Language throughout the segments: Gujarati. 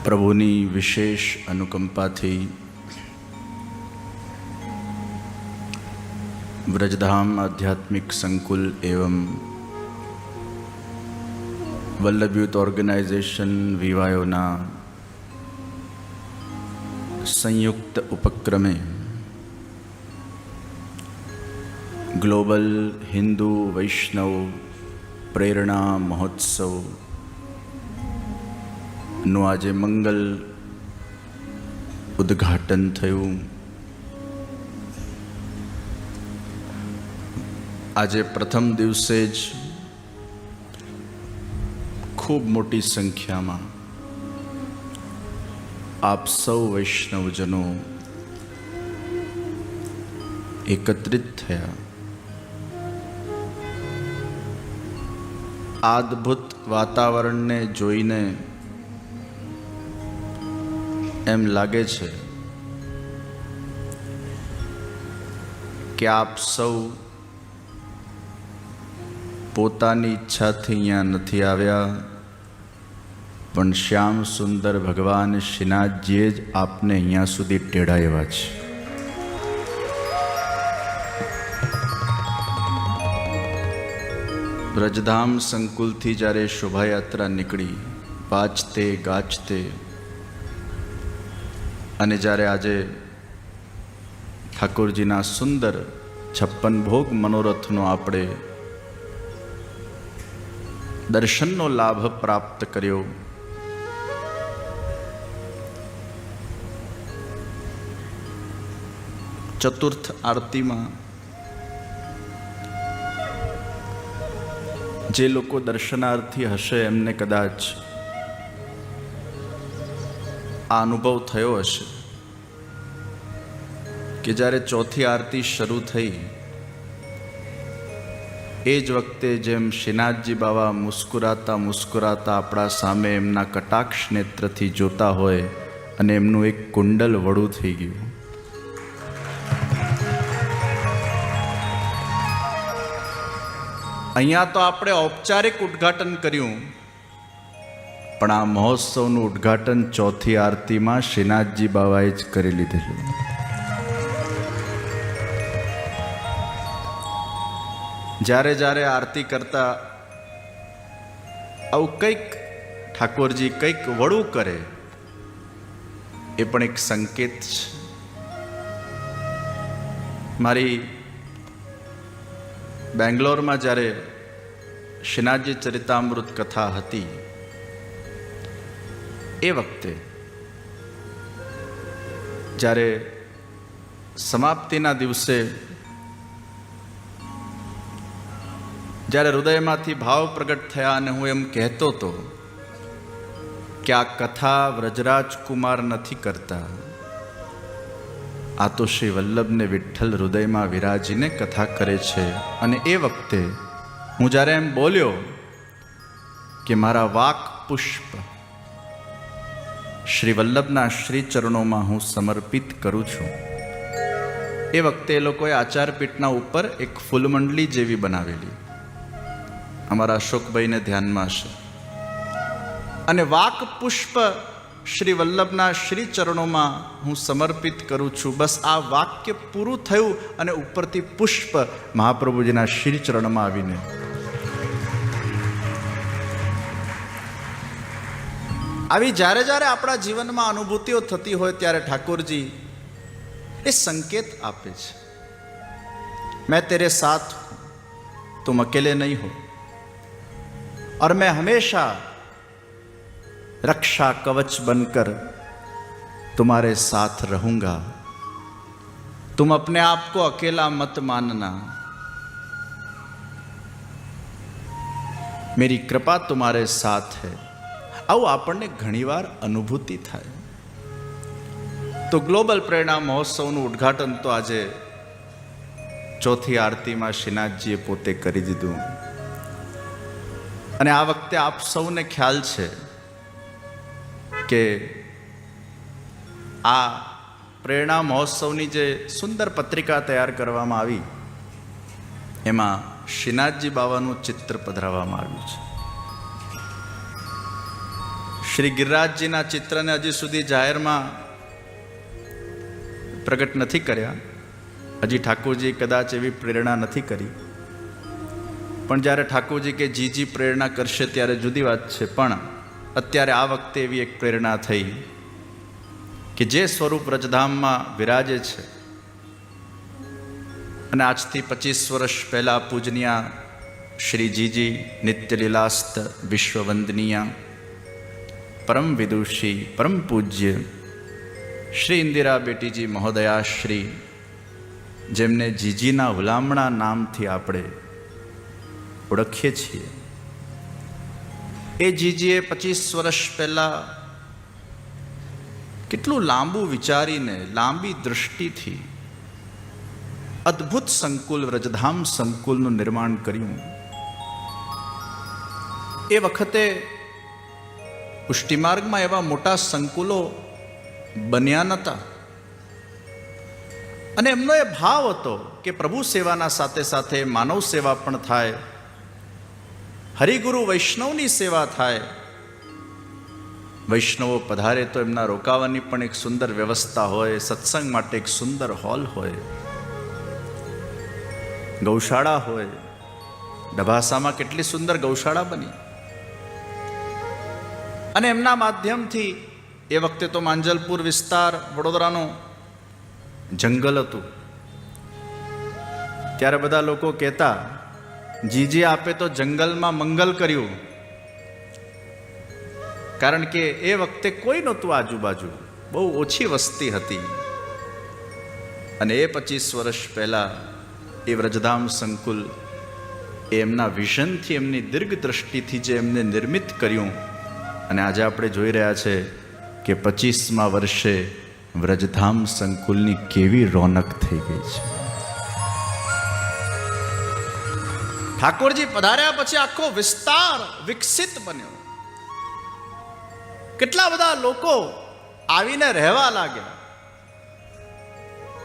પ્રભુની વિશેષ અનુકંપાથી વ્રજધામ આધ્યાત્મિક સંકુલ એવં વલ્લભ યુથ ઓર્ગેનાઇઝેશન વિવાયોના સંયુક્ત ઉપક્રમે ગ્લોબલ હિન્દુ વૈષ્ણવ પ્રેરણા મહોત્સવ નું આજે મંગલ ઉદ્ઘાટન થયું. આજે પ્રથમ દિવસે જ ખૂબ મોટી સંખ્યામાં આપ સૌ વૈષ્ણવજનો એકત્રિત થયા. આ અદ્ભુત વાતાવરણને જોઈને એમ લાગે છે કે આપ સૌ પોતાની ઈચ્છાથી અહીંયા નથી આવ્યા, પણ શ્યામ સુંદર ભગવાન શ્રીનાથજીએ જ આપને અહીંયા સુધી તેડાવ્યા છે. વ્રજધામ સંકુલથી જ્યારે શોભાયાત્રા નીકળી વાજતે ગાજતે, અને જ્યારે આજે ઠાકોરજીના સુંદર 56 ભોગ મનોરથનો આપણે દર્શનનો લાભ પ્રાપ્ત કર્યો, ચતુર્થ આરતીમાં જે લોકો દર્શનાર્થી હશે એમને કદાચ આ અનુભવ થયો હશે કે જ્યારે ચોથી આરતી શરૂ થઈ એ જ વખતે જેમ શ્રીનાથજી બાવા મુસ્કુરાતા મુસ્કુરાતા આપણા સામે એમના કટાક્ષ નેત્રથી જોતા હોય અને એમનું એક કુંડલ વળું થઈ ગયું. અહીંયા તો આપણે ઔપચારિક ઉદ્ઘાટન કર્યું, પણ આ મહોત્સવનું ઉદ્ઘાટન ચોથી આરતીમાં શ્રીનાથજી બાવાએ જ કરી લીધેલું. જ્યારે જ્યારે આરતી કરતા આવું કંઈક ઠાકોરજી કંઈક વળું કરે એ પણ એક સંકેત છે. મારી બેંગ્લોરમાં જ્યારે શ્રીનાથજી ચરિતામૃત કથા હતી એ વખતે જ્યારે સમાપ્તિના દિવસે જ્યારે હૃદયમાંથી ભાવ પ્રગટ થયા અને હું એમ કહેતો હતો કે આ કથા વ્રજરાજકુમાર નથી કરતા, આ તો શ્રી વલ્લભને વિઠ્ઠલ હૃદયમાં વિરાજીને કથા કરે છે. અને એ વખતે હું જ્યારે એમ બોલ્યો કે મારા વાક પુષ્પ શ્રી વલ્લભના શ્રી ચરણોમાં હું સમર્પિત કરું છું, એ વખતે એ લોકોએ આચારપીઠના ઉપર એક ફૂલમંડલી જેવી બનાવેલી, અમારા અશોકભાઈને ધ્યાનમાં હશે, અને વાક પુષ્પ શ્રી વલ્લભના શ્રી ચરણોમાં હું સમર્પિત કરું છું. બસ આ વાક્ય પૂરું થયું અને ઉપરથી પુષ્પ મહાપ્રભુજીના શ્રી ચરણમાં આવીને આવી જ્યારે જ્યારે આપણા જીવનમાં અનુભૂતિઓ થતી હોય ત્યારે ઠાકોરજી એ સંકેત આપે છે, મેં તેરે સાથ હું, તુમ અકેલે નહીં હો, और मैं हमेशा रक्षा कवच बनकर तुम्हारे साथ रहूंगा, तुम अपने आप को अकेला मत मानना, मेरी कृपा तुम्हारे साथ है. આવું આપણને ઘણીવાર અનુભૂતિ થાય. તો ગ્લોબલ પ્રેરણા મહોત્સવનું ઉદ્ઘાટન તો આજે ચોથી આરતીમાં શ્રીનાથજીએ પોતે કરી દીધું. અને આ વખતે આપ સૌને ખ્યાલ છે કે આ પ્રેરણા મહોત્સવની જે સુંદર પત્રિકા તૈયાર કરવામાં આવી એમાં શ્રીનાથજી બાવાનું ચિત્ર પધરાવવામાં આવ્યું છે. શ્રી ગિરિરાજજીના ચિત્રને હજી સુધી જાહેરમાં પ્રગટ નથી કર્યા. હજી ઠાકોરજી કદાચ એવી પ્રેરણા નથી કરી. પણ જ્યારે ઠાકોરજી કે જીજી પ્રેરણા કરશે ત્યારે જુદી વાત છે. પણ અત્યારે આ વખતે એવી એક પ્રેરણા થઈ કે જે સ્વરૂપ રજધામમાં વિરાજે છે અને આજથી 25 વર્ષ પહેલા પૂજનીય શ્રી જીજી નિત્ય લીલાસ્ત વિશ્વવંદનીય પરમ વિદુષી પરમ પૂજ્ય શ્રી ઇન્દિરા બેટીજી મહોદયાશ્રી, જેમને જીજીના હુલામણા નામથી આપણે ઓળખીએ છીએ, એ જીજીએ 25 વર્ષ પહેલા કેટલું લાંબુ વિચારીને લાંબી દૃષ્ટિથી અદ્ભુત સંકુલ વ્રજધામ સંકુલનું નિર્માણ કર્યું. એ વખતે પુષ્ટિમાર્ગમાં એવા મોટા સંકુલો બન્યા નહોતા અને એમનો એ ભાવ હતો કે પ્રભુ સેવાના સાથે સાથે માનવ સેવા પણ થાય, હરિગુરુ વૈષ્ણવની સેવા થાય. વૈષ્ણવો પધારે તો એમના રોકાવાની પણ એક સુંદર વ્યવસ્થા હોય, સત્સંગ માટે એક સુંદર હોલ હોય, ગૌશાળા હોય. ડભાસામાં કેટલી સુંદર ગૌશાળા બની અને એમના માધ્યમથી એ વખતે તો માંજલપુર વિસ્તાર વડોદરાનો જંગલ હતું. ત્યારે બધા લોકો કહેતા, જીજી આપે તો જંગલમાં મંગલ કર્યું, કારણ કે એ વખતે કોઈ નહોતું આજુબાજુ, બહુ ઓછી વસ્તી હતી. અને એ 25 વર્ષ પહેલા એ વ્રજધામ સંકુલ એમના વિઝનથી, એમની દીર્ઘ દ્રષ્ટિથી જે એમને નિર્મિત કર્યું, અને આજે આપણે જોઈ રહ્યા છે કે 25મા વર્ષે વ્રજધામ સંકુલની કેવી રોનક થઈ ગઈ છે. ઠાકોરજી પધાર્યા પછી આખો વિસ્તાર વિકસિત બન્યો. કેટલા બધા લોકો આવીને રહેવા લાગ્યા.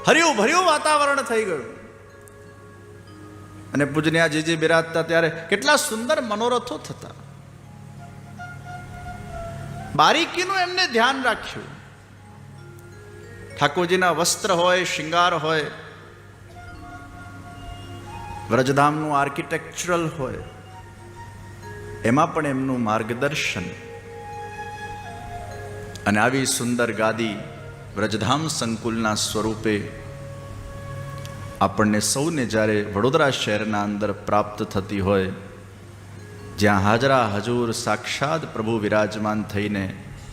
હર્યું ભર્યું વાતાવરણ થઈ ગયું. અને પૂજનીય જીજી બિરાજતા ત્યારે કેટલા સુંદર મનોરથો થતા. બારીકીનું એમને ધ્યાન રાખ્યું. ઠાકોરજીના વસ્ત્ર હોય, શૃંગાર હોય, વ્રજધામનું આર્કિટેક્ચરલ હોય, એમાં પણ એમનું માર્ગદર્શન. અને આવી સુંદર ગાદી વ્રજધામ સંકુલના સ્વરૂપે આપણને સૌને જ્યારે વડોદરા શહેરના અંદર પ્રાપ્ત થતી હોય, જ્યાં હાજરા હજૂર સાક્ષાત પ્રભુ વિરાજમાન થઈને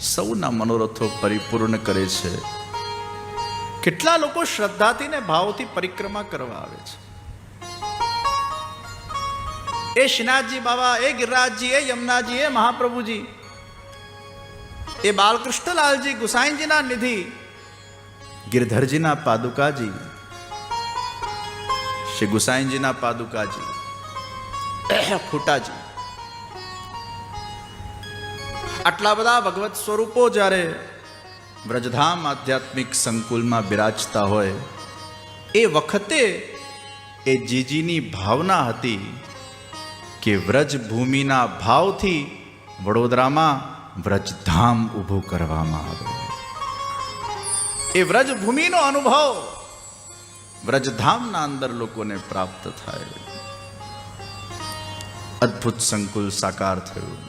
સૌના મનોરથો પરિપૂર્ણ કરે છે. કેટલા લોકો શ્રદ્ધાથી ને ભાવથી પરિક્રમા કરવા આવે છે. એ શ્રીનાથજી બાબા, એ ગિરિરાજજી, એ યમુનાજી, એ મહાપ્રભુજી, એ બાલકૃષ્ણલાલજી ગુસાઈજીના નિધિ, ગિરધરજીના પાદુકાજી, શ્રી ગુસાઈજીના પાદુકાજી, ફૂટાજી, આટલા બધા ભગવત સ્વરૂપો જ્યારે વ્રજધામ આધ્યાત્મિક સંકુલમાં બિરાજતા હોય, એ વખતે એ જીજીની ભાવના હતી કે વ્રજભૂમિના ભાવથી વડોદરામાં વ્રજધામ ઊભું કરવામાં આવે. એ વ્રજભૂમિનો અનુભવ વ્રજધામના અંદર લોકોને પ્રાપ્ત થાય. અદ્ભુત સંકુલ સાકાર થયું.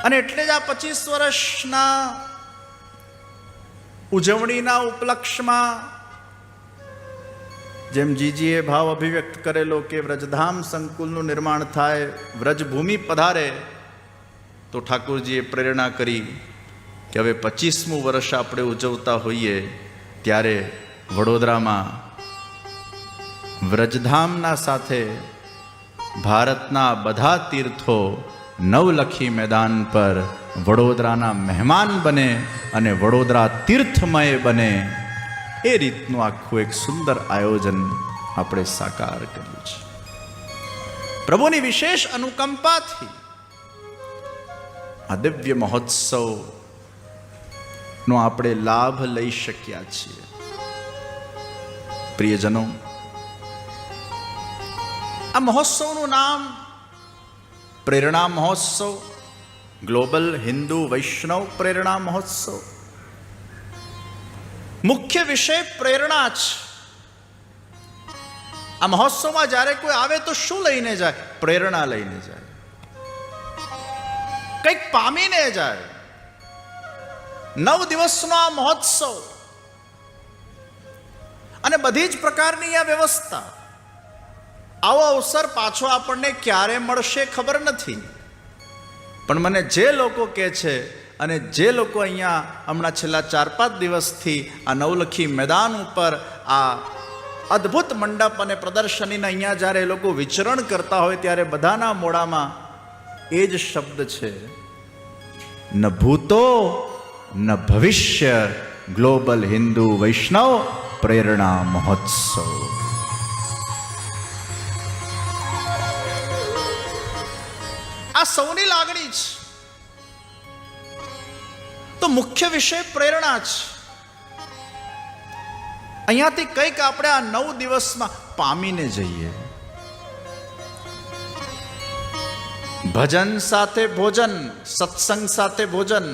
અને એટલે જ આ 25 વર્ષના ઉજવણીના ઉપલક્ષમાં જેમ જીજીએ ભાવ અભિવ્યક્ત કરેલો કે વ્રજધામ સંકુલનું નિર્માણ થાય, વ્રજભૂમિ પધારે, તો ઠાકોરજીએ પ્રેરણા કરી કે હવે 25મું વર્ષ આપણે ઉજવતા હોઈએ ત્યારે વડોદરામાં વ્રજધામના સાથે ભારતના બધા તીર્થો નવલખી મેદાન પર વડોદરાના મહેમાન બને અને વડોદરા તીર્થમય બને, એ રીતનું આખું એક સુંદર આયોજન આપણે સાકાર કર્યું છે. પ્રભુની વિશેષ અનુકંપાથી આ દિવ્ય મહોત્સવનો આપણે લાભ લઈ શક્યા છીએ. પ્રિયજનો, આ મહોત્સવનું નામ પ્રેરણા મહોત્સવ, ગ્લોબલ હિન્દુ વૈષ્ણવ પ્રેરણા મહોત્સવ. મુખ્ય વિષય પ્રેરણા છે. આ મહોત્સવમાં જ્યારે કોઈ આવે તો શું લઈને જાય? પ્રેરણા લઈને જાય, કંઈક પામીને જાય. 9 દિવસનો આ મહોત્સવ અને બધી જ પ્રકારની આ વ્યવસ્થા. આવો અવસર પાછો આપણને ક્યારે મળશે ખબર નથી, પણ મને જે લોકો કહે છે અને જે લોકો અહીંયા હમણાં છેલ્લા 4-5 દિવસથી આ નવલખી મેદાન ઉપર આ અદ્ભુત મંડપ અને પ્રદર્શનીને અહીંયા જ્યારે એ લોકો વિચરણ કરતા હોય ત્યારે બધાના મોઢામાં એ જ શબ્દ છે, ન ભૂતો ન ભવિષ્ય ગ્લોબલ હિન્દુ વૈષ્ણવ પ્રેરણા મહોત્સવ. આ સૌની લાગણી છે. તો મુખ્ય વિષય પ્રેરણા છે. અહીંયાથી કંઈક આપણે આ 9 દિવસમાં પામીને જઈએ. ભજન સાથે ભોજન, સત્સંગ સાથે ભોજન,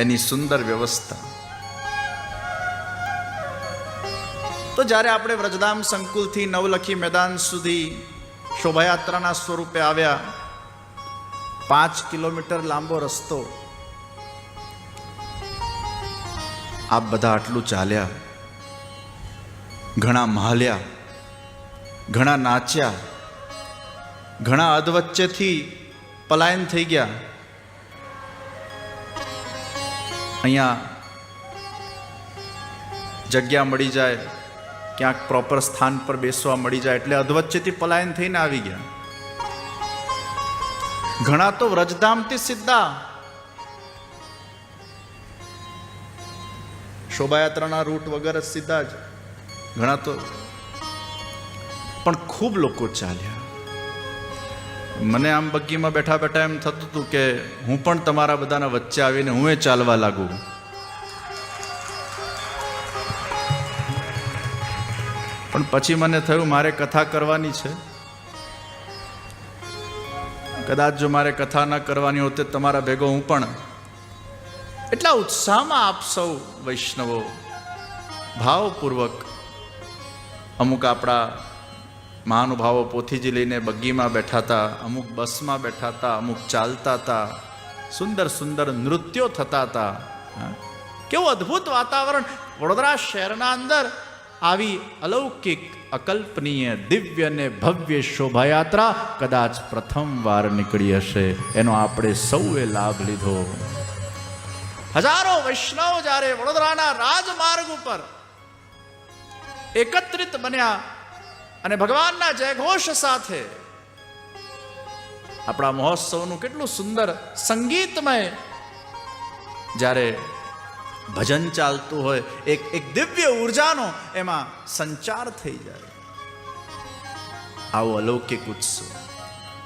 એની સુંદર વ્યવસ્થા. તો જ્યારે આપણે વ્રજધામ સંકુલથી નવલખી મેદાન સુધી શોભાયાત્રાના સ્વરૂપે આવ્યા, 5 કિલોમીટર લાંબો રસ્તો, આપ બધા આટલું ચાલ્યા, ઘણા મહાલ્યા, ઘણા નાચ્યા, ઘણા અધવચ્ચેથી પલાયન થઈ ગયા. અહીંયા જગ્યા મળી જાય, ક્યાંક પ્રોપર સ્થાન પર બેસવા મળી જાય એટલે અધવચ્ચેથી પલાયન થઈને આવી ગયા. ઘણા તો વ્રજધામથી સીધા શોભાયાત્રાના રૂટ વગર સીધા જ, ઘણા તો, પણ ખૂબ લોકો ચાલ્યા. મને આમ બગ્ગીમાં બેઠા બેઠા એમ થતું હતું કે હું પણ તમારા બધાના વચ્ચે આવીને હું એ ચાલવા લાગુ. પણ પછી મને થયું મારે કથા કરવાની છે. કદાચ જો મારે કથા ન કરવાની હોત તમારા ભેગો હું પણ એટલા ઉત્સાહમાં આપ સૌ વૈષ્ણવો ભાવપૂર્વક, અમુક આપણા મહાનુભાવો પોથીજી લઈને બગ્ગીમાં બેઠા હતા, અમુક બસમાં બેઠા હતા, અમુક ચાલતા હતા, સુંદર સુંદર નૃત્યો થતા હતા. કેવું અદ્ભુત વાતાવરણ! વડોદરા શહેરના અંદર આવી અલૌકિક, અકલ્પનીય, દિવ્ય ને ભવ્ય શોભાયાત્રા કદાચ પ્રથમવાર નીકળી હશે. એનો આપણે સૌએ લાભ લીધો. હજારો વૈષ્ણવ જ્યારે વડોદરાના રાજમાર્ગ ઉપર એકત્રિત બન્યા અને ભગવાનના જયઘોષ સાથે આપણા મહોત્સવનું કેટલું સુંદર સંગીતમય જ્યારે ભજન ચાલતું હોય, એક દિવ્ય ઉર્જાનો એમાં સંચાર થઈ જાય. આવો અલૌકિક ઉત્સવ.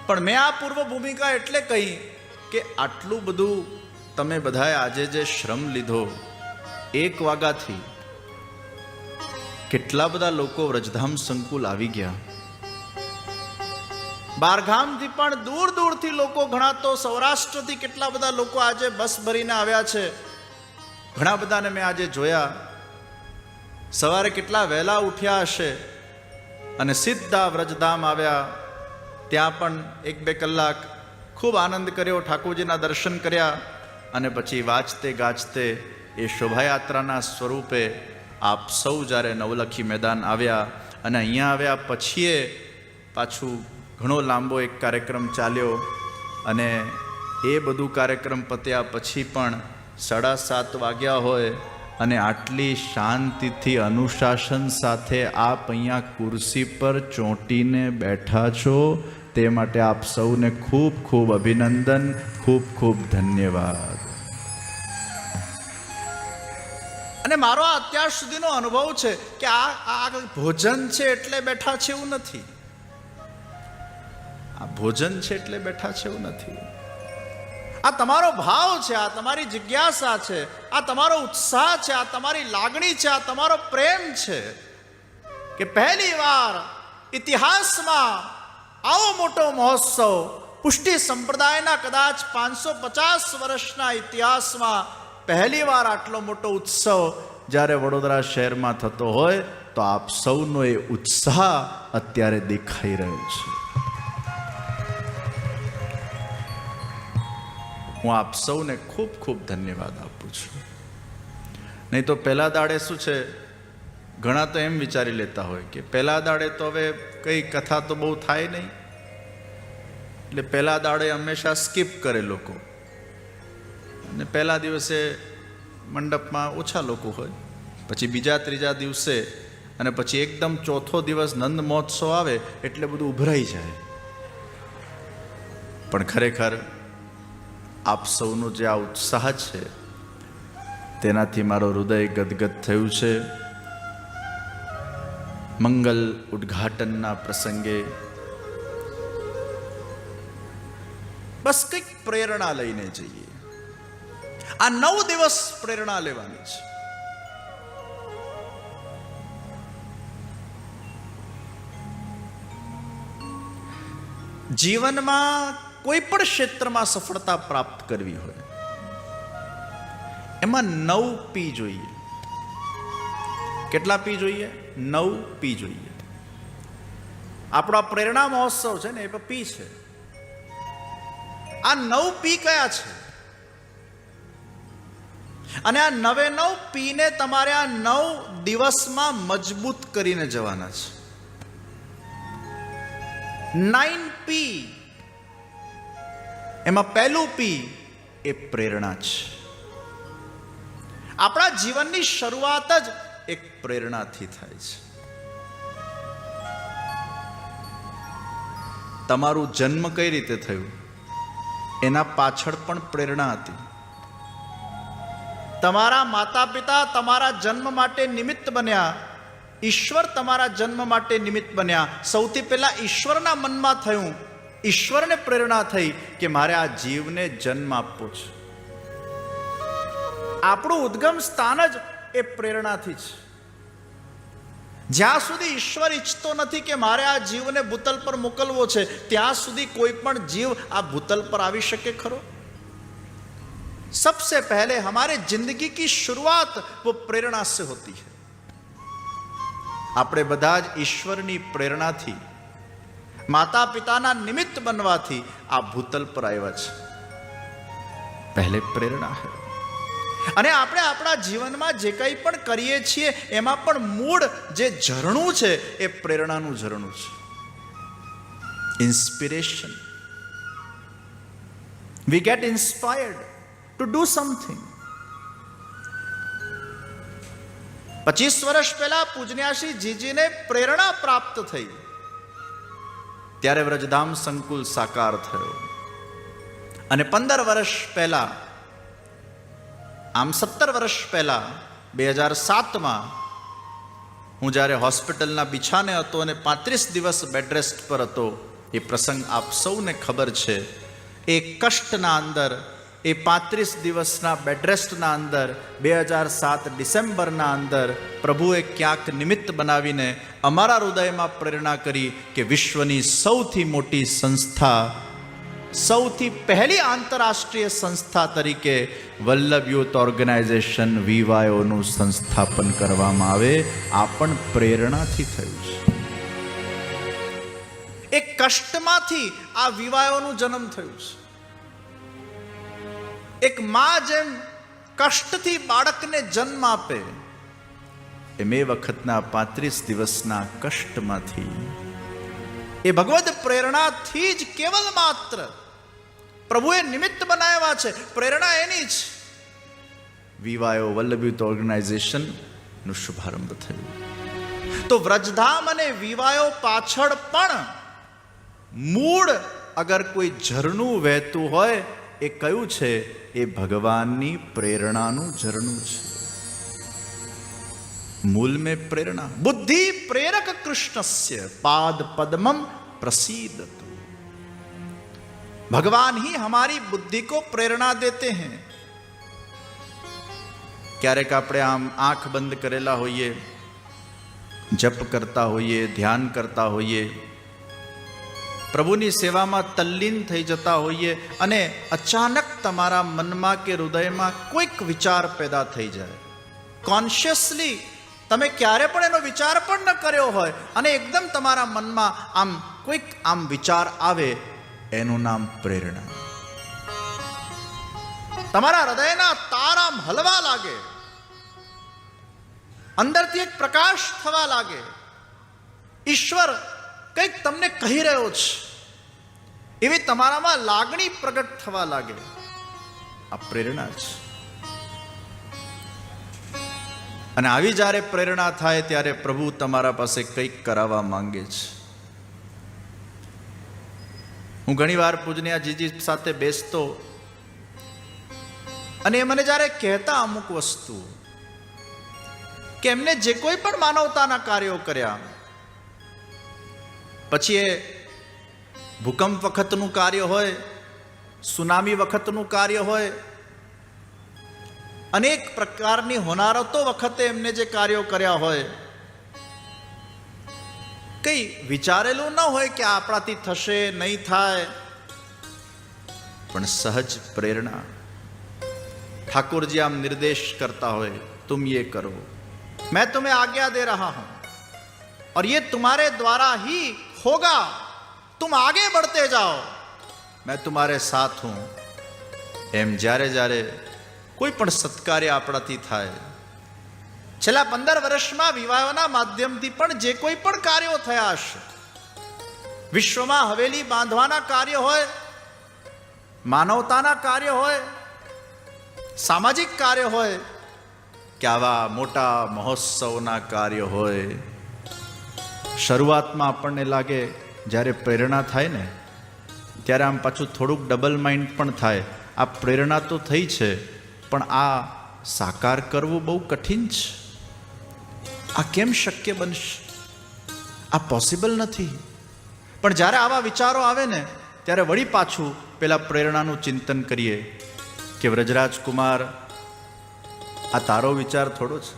પણ મેં આ પૂર્વ ભૂમિકા એટલે કહી કે આટલું બધું તમે બધાએ આજે જે શ્રમ લીધો, 1 વાગ્યાથી કેટલા બધા લોકો વ્રજધામ સંકુલ આવી ગયા. બારગામથી પણ દૂર દૂરથી લોકો, ઘણા તો સૌરાષ્ટ્રથી કેટલા બધા લોકો આજે બસ ભરીને આવ્યા છે. ઘણા બધાને મેં આજે જોયા, સવારે કેટલા વહેલા ઉઠ્યા હશે અને સીધા વ્રજધામ આવ્યા. ત્યાં પણ 1-2 કલાક ખૂબ આનંદ કર્યો, ઠાકોરજીના દર્શન કર્યા અને પછી વાંચતે ગાજતે એ શોભાયાત્રાના સ્વરૂપે આપ સૌ જ્યારે નવલખી મેદાન આવ્યા અને અહીંયા આવ્યા પછી પાછું ઘણો લાંબો એક કાર્યક્રમ ચાલ્યો અને એ બધું કાર્યક્રમ પત્યા પછી પણ 7:30 વાગ્યા હોય અને આટલી શાંતિથી અનુશાસન સાથે આપ અહીંયા ખુરશી પર ચોંટીને બેઠા છો, તે માટે આપ સૌને ખૂબ ખૂબ અભિનંદન, ખૂબ ખૂબ ધન્યવાદ. અને મારો અત્યાર સુધીનો અનુભવ છે કે આ ભોજન છે એટલે બેઠા છે એવું નથી. આ ભોજન છે એટલે બેઠા છે એવું નથી. આ તમારો ભાવ છે, આ તમારી જિજ્ઞાસા છે, આ તમારો ઉત્સાહ છે, આ તમારી લાગણી છે, આ તમારો પ્રેમ છે કે પહેલી વાર ઇતિહાસમાં આવો મોટો મહોત્સવ પુષ્ટિ સંપ્રદાયના કદાચ 550 વર્ષના ઇતિહાસમાં પહેલી વાર આટલો મોટો ઉત્સવ જ્યારે વડોદરા શહેરમાં થતો હોય તો આપ સૌનો એ ઉત્સાહ અત્યારે દેખાઈ રહ્યો છે. હું આપ સૌને ખૂબ ખૂબ ધન્યવાદ આપું છું. નહીં તો પહેલા દાડે શું છે, ઘણા તો એમ વિચારી લેતા હોય કે પહેલા દાડે તો હવે કઈ કથા તો બહુ થાય નહીં, એટલે પહેલા દાડે હંમેશા સ્કીપ કરે લોકો, અને પહેલા દિવસે મંડપમાં ઓછા લોકો હોય, પછી બીજા ત્રીજા દિવસે અને પછી એકદમ ચોથો દિવસ નંદ મહોત્સવ આવે એટલે બધું ઉભરાઈ જાય. પણ ખરેખર આપ સૌનો જે આ ઉત્સાહ છે તેનાથી મારું હૃદય ગદગદ થયું છે. મંગલ ઉદ્ઘાટનના પ્રસંગે બસ કંઈક પ્રેરણા લઈને જઈએ. આ 9 દિવસ પ્રેરણા લેવાની છે. જીવનમાં કોઈ પણ ક્ષેત્રમાં સફળતા પ્રાપ્ત કરવી હોય એમાં 9 પી જોઈએ. કેટલા પી જોઈએ? 9 પી જોઈએ. આપણો પ્રેરણા મહોત્સવ છે ને એ પી છે. આ 9 પી કયા છે? અને આ 9 પીને તમારે આ 9 દિવસમાં મજબૂત કરીને જવાના છે. 9 પી. એમાં પહેલું પી એ પ્રેરણા છે. આપણા જીવનની શરૂઆત જ એક પ્રેરણાથી થાય છે. તમારું જન્મ કઈ રીતે થયું એના પાછળ પણ પ્રેરણા હતી. તમારા માતા પિતા તમારા જન્મ માટે નિમિત્ત બન્યા, ઈશ્વર તમારા જન્મ માટે નિમિત્ત બન્યા. સૌથી પહેલા ઈશ્વરના મનમાં થયું, ઈશ્વરને પ્રેરણા થઈ કે મારે આ જીવને જન્મ આપવો છે. આપણું ઉદ્ગમ સ્થાન જ એ પ્રેરણાથી છે. જ્યાં સુધી ઈશ્વર ઈચ્છતો નથી કે મારે આ જીવને ભૂતલ પર મોકલવો છે, ત્યાં સુધી કોઈ પણ જીવ આ ભૂતલ પર આવી શકે ખરો? सबसे पहले हमारे जिंदगी की शुरुआत वो प्रेरणा से होती है. આપણે બધા જ ઈશ્વરની પ્રેરણાથી, માતા પિતાના નિમિત્ત બનવાથી આ ભૂતલ પર આવ્યા છે. પહેલે પ્રેરણા है. અને આપણે આપણા જીવનમાં જે કંઈ પણ કરીએ છીએ એમાં પણ મૂળ જે ઝરણું છે એ પ્રેરણાનું ઝરણું છે. Inspiration. We get inspired to do something. 25 વર્ષ પહેલા પૂજન્યાશ્રી જીજીને પ્રેરણા પ્રાપ્ત થઈ ત્યારે વ્રજધામ સંકુલ સાકાર થયો. અને 15 વર્ષ પહેલા, આમ 17 વર્ષ પહેલા 2007માં હું જ્યારે હોસ્પિટલના બિછાને હતો અને 35 દિવસ બેડ રેસ્ટ પર હતો, એ પ્રસંગ આપ સૌને ખબર છે. એ કષ્ટના અંદર, એ 35 દિવસના બેડરેસ્ટના અંદર 2007 ડિસેમ્બરના અંદર પ્રભુએ ક્યાંક નિમિત્ત બનાવીને અમારા હૃદયમાં પ્રેરણા કરી કે વિશ્વની સૌથી મોટી સંસ્થા, સૌથી પહેલી આંતરરાષ્ટ્રીય સંસ્થા તરીકે વલ્લભ યુથ ઓર્ગેનાઇઝેશન VYOનું સંસ્થાપન કરવામાં આવે. આ પણ પ્રેરણાથી થયું છે. એક કષ્ટમાંથી આ VYOનું જન્મ થયું છે. એક માં જેમ કષ્ટથી બાળકને જન્મ આપે એમ એ વખતના 35 દિવસના કષ્ટમાંથી, એ ભગવદ પ્રેરણાથી જ કેવલ માત્ર પ્રભુએ નિમિત્ત બનાવ્યા છે. પ્રેરણા એની જ VYO વલ્લભ યુથ ઓર્ગેનાઇઝેશનનો શુભારંભ થયો. તો વ્રજધામ અને VYO પાછળ પણ મૂળ અગર કોઈ ઝરણું વહેતું હોય એ કયું છે? એ ભગવાનની પ્રેરણાનું ઝરણું છે. મૂલ में प्रेरणा. बुद्धि प्रेरक कृष्णस्य पाद पद्मम प्रसीदतु. भगवान ही हमारी बुद्धि को प्रेरणा देते हैं. ક્યારેક આપણે આમ આંખ બંધ કરેલા હોઈએ, જપ કરતા હોઈએ, ધ્યાન કરતા હોઈએ, પ્રભુની સેવામાં તલ્લીન થઈ જતા હોઈએ અને અચાનક તમારા મનમાં કે હૃદયમાં કોઈક વિચાર પેદા થઈ જાય, કોન્શિયસલી તમે ક્યારે પણ એનો વિચાર પણ ન કર્યો હોય અને એકદમ તમારા મનમાં આમ કોઈક આમ વિચાર આવે, એનું નામ પ્રેરણા. તમારા હૃદયના તાર આમ હલવા લાગે, અંદરથી એક પ્રકાશ થવા લાગે, ઈશ્વર કંઈક તમને કહી રહ્યો છે એવી તમારામાં લાગણી પ્રગટ થવા લાગે. આ પ્રેરણા છે. અને આવી જ્યારે પ્રેરણા થાય ત્યારે પ્રભુ તમારા પાસે કંઈક કરાવવા માંગે છે. હું ઘણીવાર પૂજનીય જીજી સાથે બેસતો અને એ મને જ્યારે કહેતા અમુક વસ્તુ કે એમને જે કોઈ પણ માનવતાના કાર્યો કર્યા, પછી એ ભૂકંપ વખતનું કાર્ય હોય, સુનામી વખતનું કાર્ય હોય, અનેક પ્રકારની હોનારતો વખતે એમને જે કાર્યો કર્યા હોય, કઈ વિચારેલું ન હોય કે આપણાથી થશે નહીં થાય, પણ સહજ પ્રેરણા. ઠાकुरજી આમ નિર્દેશ કરતા હોય, तुम ये करो, मैं तुम्हें आज्ञा दे रहा हूं और ये तुम्हारे द्वारा ही होगा, तुम आगे बढ़ते जाओ, मैं तुम्हारे साथ हूं. એમ જ્યારે જ્યારે કોઈ પણ સત્કાર્ય આપણાથી થાય, છેલ્લા 15 વર્ષમાં વિવાહોના માધ્યમથી પણ જે કોઈ પણ કાર્યો થયા હશે, વિશ્વમાં હવેલી બાંધવાના કાર્ય હોય, માનવતાના કાર્ય હોય, સામાજિક કાર્ય હોય કે આવા મોટા મહોત્સવના કાર્ય હોય, શરૂઆતમાં આપણને લાગે જ્યારે પ્રેરણા થાય ને ત્યારે આમ પાછું થોડુંક ડબલ માઇન્ડ પણ થાય. આ પ્રેરણા તો થઈ છે પણ આ સાકાર કરવું બહુ કઠિન છે. આ કેમ શક્ય બનશે? આ પોસિબલ નથી. પણ જ્યારે આવા વિચારો આવે ને ત્યારે વળી પાછું પેલા પ્રેરણાનું ચિંતન કરીએ કે વ્રજરાજ કુમાર, આ તારો વિચાર થોડો છે,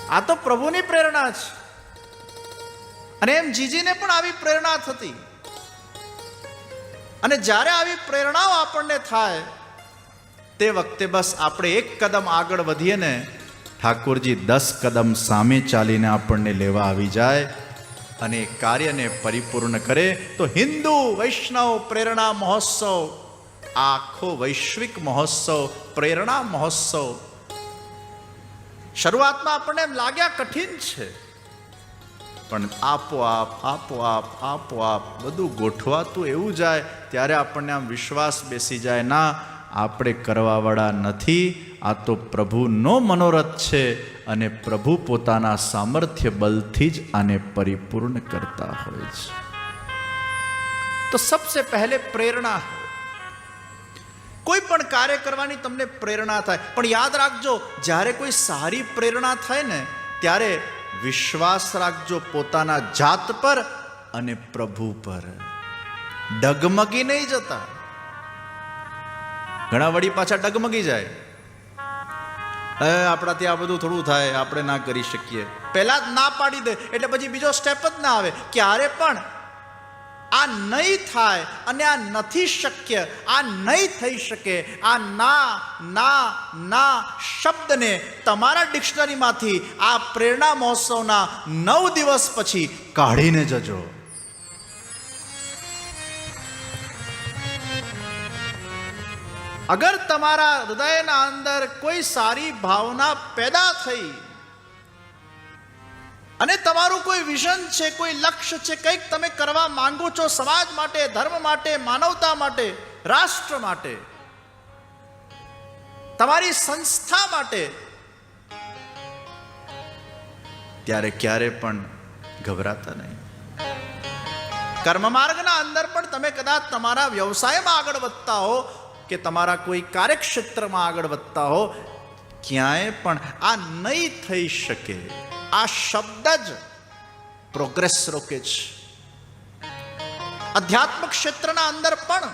આ તો પ્રભુની પ્રેરણા છે. અને એમ જીજીને પણ આવી પ્રેરણા થતી. અને જ્યારે આવી પ્રેરણાઓ આપણને થાય તે વખતે બસ આપણે એક કદમ આગળ વધીએ ને ઠાકોરજી 10 કદમ સામે ચાલીને આપણને લેવા આવી જાય અને કાર્યને પરિપૂર્ણ કરે. તો હિન્દુ વૈષ્ણવ પ્રેરણા મહોત્સવ, આખો વૈશ્વિક મહોત્સવ, પ્રેરણા મહોત્સવ, શરૂઆતમાં આપણને એમ લાગ્યા કઠિન છે, પણ આપોઆપ આપોઆપ આપોઆપ બધું ગોઠવાતું એવું જાય ત્યારે આપણને આમ વિશ્વાસ બેસી જાય, ના આપણે કરવાવાળા નથી, આ તો પ્રભુનો મનોરથ છે અને પ્રભુ પોતાના સામર્થ્ય બલથી જ આને પરિપૂર્ણ કરતા હોય છે. તો સબસે પહેલે પ્રેરણા. કોઈ પણ કાર્ય કરવાની તમને પ્રેરણા થાય, પણ યાદ રાખજો જ્યારે કોઈ સારી પ્રેરણા થાય ને ત્યારે વિશ્વાસ રાખજો પોતાના જાત પર અને પ્રભુ પર. ડગમગી નહીં જતા. ઘણા વળી પાછા ડગમગી જાય, આપણાથી આ બધું થોડું થાય, આપણે ના કરી શકીએ, પહેલા જ ના પાડી દે એટલે પછી બીજો સ્ટેપ જ ના આવે. ક્યારે પણ આ નહીં થાય અને આ નથી શક્ય, આ નહીં થઈ શકે, આ ના ના ના શબ્દને તમારા ડિક્શનરીમાંથી આ પ્રેરણા મહોત્સવના 9 દિવસ પછી કાઢીને જજો. અગર તમારા હૃદયના અંદર કોઈ સારી ભાવના પેદા થઈ અને તમારું કોઈ વિઝન છે, કોઈ લક્ષ્ય છે, કંઈક તમે કરવા માંગો છો સમાજ માટે, ધર્મ માટે, માનવતા માટે, રાષ્ટ્ર માટે, તમારી સંસ્થા માટે, ત્યારે ક્યારે પણ ગભરાતા નહીં. કર્મ માર્ગના અંદર પણ તમે કદાચ તમારા વ્યવસાયમાં આગળ વધતા હો કે તમારા કોઈ કાર્યક્ષેત્રમાં આગળ વધતા હો, ક્યાંય પણ આ નહીં થઈ શકે, આ શબ્દ જ પ્રોગ્રેસ રોકે છે. અધ્યાત્મ ક્ષેત્રના અંદર પણ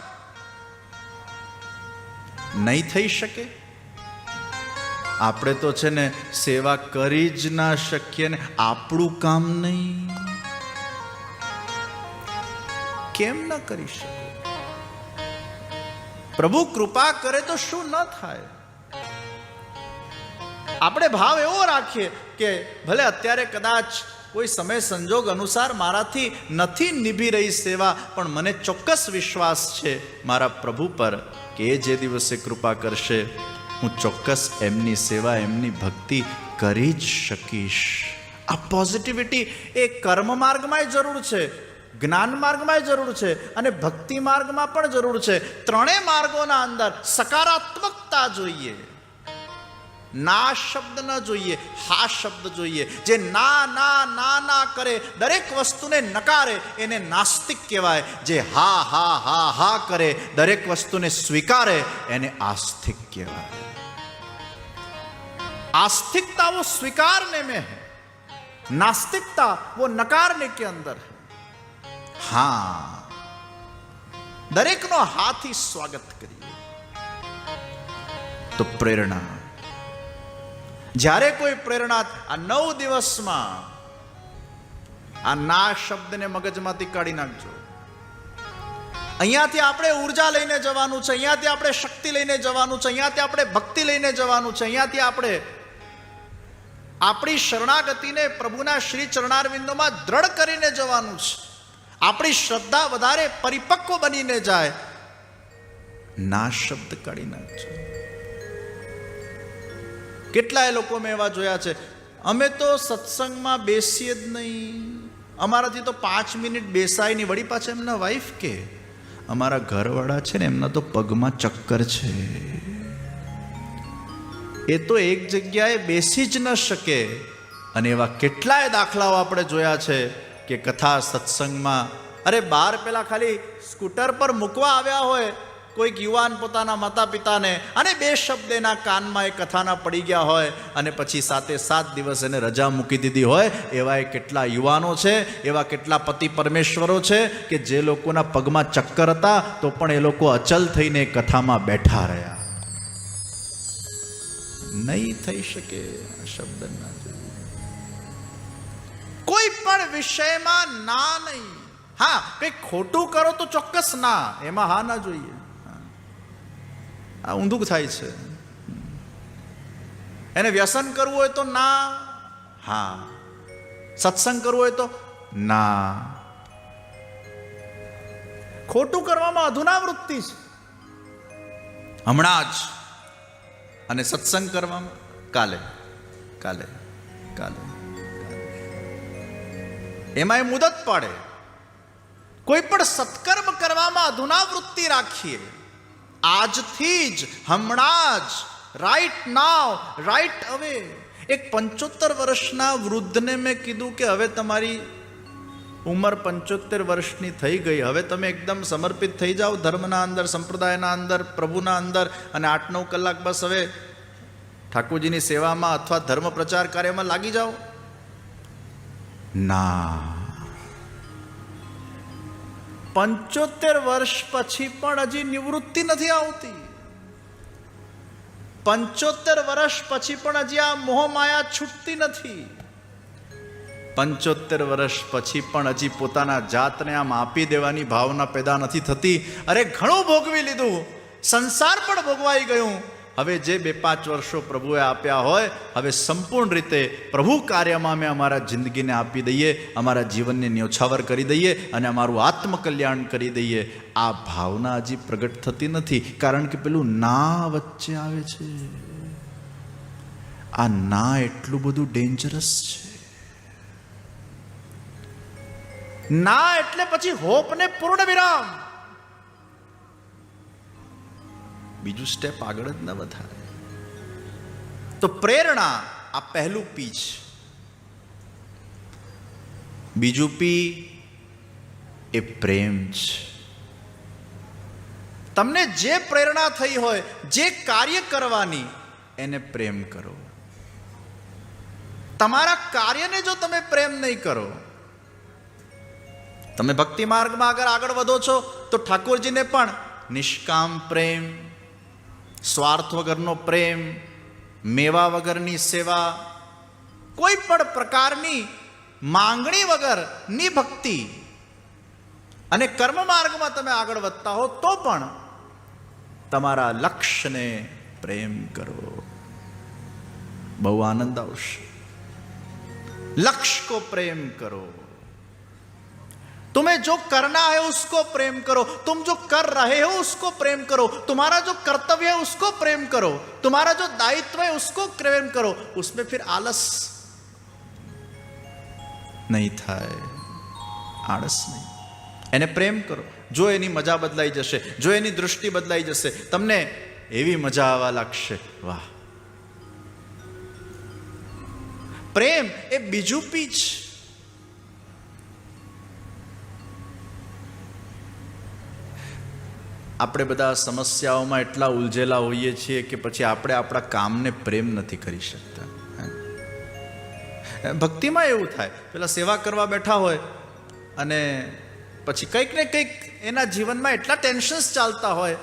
નહીં થઈ શકે. આપણે તો છે ને સેવા કરી જ ના શકીએ ને આપણું કામ નહીં. કેમ ન કરી શકો? પ્રભુ કૃપા કરે તો શું ન થાય? આપણે ભાવ એવો રાખીએ કે ભલે અત્યારે કદાચ કોઈ સમય સંજોગ અનુસાર મારાથી નથી નિભી રહી સેવા, પણ મને ચોક્કસ વિશ્વાસ છે મારા પ્રભુ પર કે એ જે દિવસે કૃપા કરશે હું ચોક્કસ એમની સેવા, એમની ભક્તિ કરી જ શકીશ. આ પોઝિટિવિટી એ કર્મ માર્ગમાં જરૂર છે, જ્ઞાન માર્ગમાં જરૂર છે અને ભક્તિ માર્ગમાં પણ જરૂર છે. ત્રણેય માર્ગોના અંદર સકારાત્મકતા જોઈએ. ના શબ્દ ન જોઈએ, હા શબ્દ જોઈએ. જે ના ના ના ના કરે, દરેક વસ્તુને નકારે, એને નાસ્તિક કહેવાય. જે હા હા હા હા કરે, દરેક વસ્તુને સ્વીકારે, એને આસ્તિક કહેવાય. आस्तिकता वो स्वीकारने में है, नास्तिकता वो नकारने के अंदर है. हाँ, દરેકનો હાથી સ્વાગત કરીએ. તો પ્રેરણા, જ્યારે કોઈ પ્રેરણા આ 9 દિવસમાં આ ના શબ્દને મગજમાંથી કાઢી નાખજો. અહીંયાથી આપણે ઉર્જા લઈને જવાનું છે, અહીંયાથી આપણે શક્તિ લઈને જવાનું છે, અહીંયાથી આપણે ભક્તિ લઈને જવાનું છે, અહીંયાથી આપણે આપણી શરણાગતિને પ્રભુના શ્રી ચરણારવિંદોમાં દ્રઢ કરીને જવાનું છે. આપણી શ્રદ્ધા વધારે પરિપક્વ બનીને જાય. ના શબ્દ કાઢી નાખજો. કેટલાય લોકો મેં એવા જોયા છે, અમે તો સત્સંગમાં બેસીએ જ નહીં, અમારાથી તો 5 મિનિટ બેસાય નહીં. વળી પાછા એમના વાઈફ કે અમારા ઘરવાળા છે ને એમના તો પગમાં ચક્કર છે, એ તો એક જગ્યાએ બેસી જ ન શકે. અને એવા કેટલાય દાખલાઓ આપણે જોયા છે કે કથા સત્સંગમાં અરે બહાર પેલા ખાલી સ્કૂટર પર મૂકવા આવ્યા હોય કોઈક યુવાન પોતાના માતા પિતાને, અને 2 શબ્દ એના કાનમાં એ કથાના પડી ગયા હોય, અને પછી 7 દિવસ એને રજા મૂકી દીધી હોય. એવા એ કેટલા યુવાનો છે, એવા કેટલા પતિ પરમેશ્વરો છે કે જે લોકોના પગમાં ચક્કર હતા તો પણ એ લોકો અચલ થઈને કથામાં બેઠા રહ્યા. નહીં થઈ શકે આ શબ્દ ના. કોઈ પણ વિષયમાં ના નહીં. હા, કંઈક ખોટું કરો તો ચોક્કસ ના, એમાં હા ના જોઈએ. આ ઊંધું થાય છે. એને વ્યસન કરવું હોય તો ના, હા. સત્સંગ કરવું હોય તો ના. ખોટું કરવામાં અધુનાવૃત્તિ છે હમણાં જ, અને સત્સંગ કરવામાં કાલે કાલે કાલે. એમાં એ મુદત પાડે. કોઈ પણ સત્કર્મ કરવામાં અધુનાવૃત્તિ રાખીએ. આજથી જ, હમણાં જ, રાઈટ નાવ, રાઈટ અવે. એક 75 વર્ષના વૃદ્ધને મેં કીધું કે હવે તમારી ઉંમર 75 વર્ષની થઈ ગઈ, હવે તમે એકદમ સમર્પિત થઈ જાઓ ધર્મના અંદર, સંપ્રદાયના અંદર, પ્રભુના અંદર, અને 8-9 કલાક બસ હવે ઠાકોરજીની સેવામાં અથવા ધર્મ પ્રચાર કાર્યમાં લાગી જાઓ. ના, 75 વર્ષ પછી પણ હજી નિવૃત્તિ નથી આવતી. 75 વર્ષ પછી પણ હજી આ મોહમાયા છૂટતી નથી. 75 વર્ષ પછી પણ હજી પોતાના જાતને આમ આપી દેવાની ભાવના પેદા નથી થતી. અરે ઘણું ભોગવી લીધું, સંસાર પણ ભોગવાઈ ગયું. હવે જે 2-5 વર્ષો પ્રભુએ આપ્યા હોય, હવે સંપૂર્ણ રીતે પ્રભુ કાર્યમાં અમે અમારા જિંદગીને આપી દઈએ, અમારા જીવનને ન્યોછાવર કરી દઈએ અને અમારું આત્મકલ્યાણ કરી દઈએ. આ ભાવના હજી પ્રગટ થતી નથી, કારણ કે પેલું ના વચ્ચે આવે છે. આ ના એટલું બધું ડેન્જરસ છે. ના એટલે પછી હોપને પૂર્ણ વિરામ. બીજું સ્ટેપ આગળ જ ન વધારે. તો પ્રેરણા આ પહેલું પી છે. બીજું પી એ પ્રેમ છે. તમને જે પ્રેરણા થઈ હોય, જે કાર્ય કરવાની, એને પ્રેમ કરો. તમારા કાર્યને જો તમે પ્રેમ નહીં કરો, તમે ભક્તિ માર્ગમાં આગળ વધો છો તો ઠાકોરજીને પણ નિષ્કામ પ્રેમ, સ્વાર્થ વગરનો પ્રેમ, મેવા વગરની સેવા, કોઈ પણ પ્રકારની માંગણી વગરની ભક્તિ, અને કર્મ માર્ગમાં તમે આગળ વધતા હો તો પણ તમારા લક્ષ્યને પ્રેમ કરો, બહુ આનંદ આવશે. लक्ष्य को प्रेम करो. तुम्हें जो करना है उसको प्रेम करो, तुम जो कर रहे हो उसको प्रेम करो, तुम्हारा जो कर्तव्य है उसको प्रेम करो, तुम्हारा जो दायित्व है उसको प्रेम करो. उसमें फिर आलस नहीं થાય, આળસ નહીં. એને પ્રેમ કરો. જો એની મજા બદલાઈ જશે, જો એની દૃષ્ટિ બદલાઈ જશે, તમને એવી મજા આવવા લાગશે. વાહ, પ્રેમ એ બીજું પીચ. આપણે બધા સમસ્યાઓમાં એટલા ઉલઝેલા હોઈએ છીએ કે પછી આપણે આપણા કામને પ્રેમ નથી કરી શકતા. ભક્તિમાં એવું થાય, પેલા સેવા કરવા બેઠા હોય અને પછી કંઈક ને કંઈક એના જીવનમાં એટલા ટેન્શન્સ ચાલતા હોય,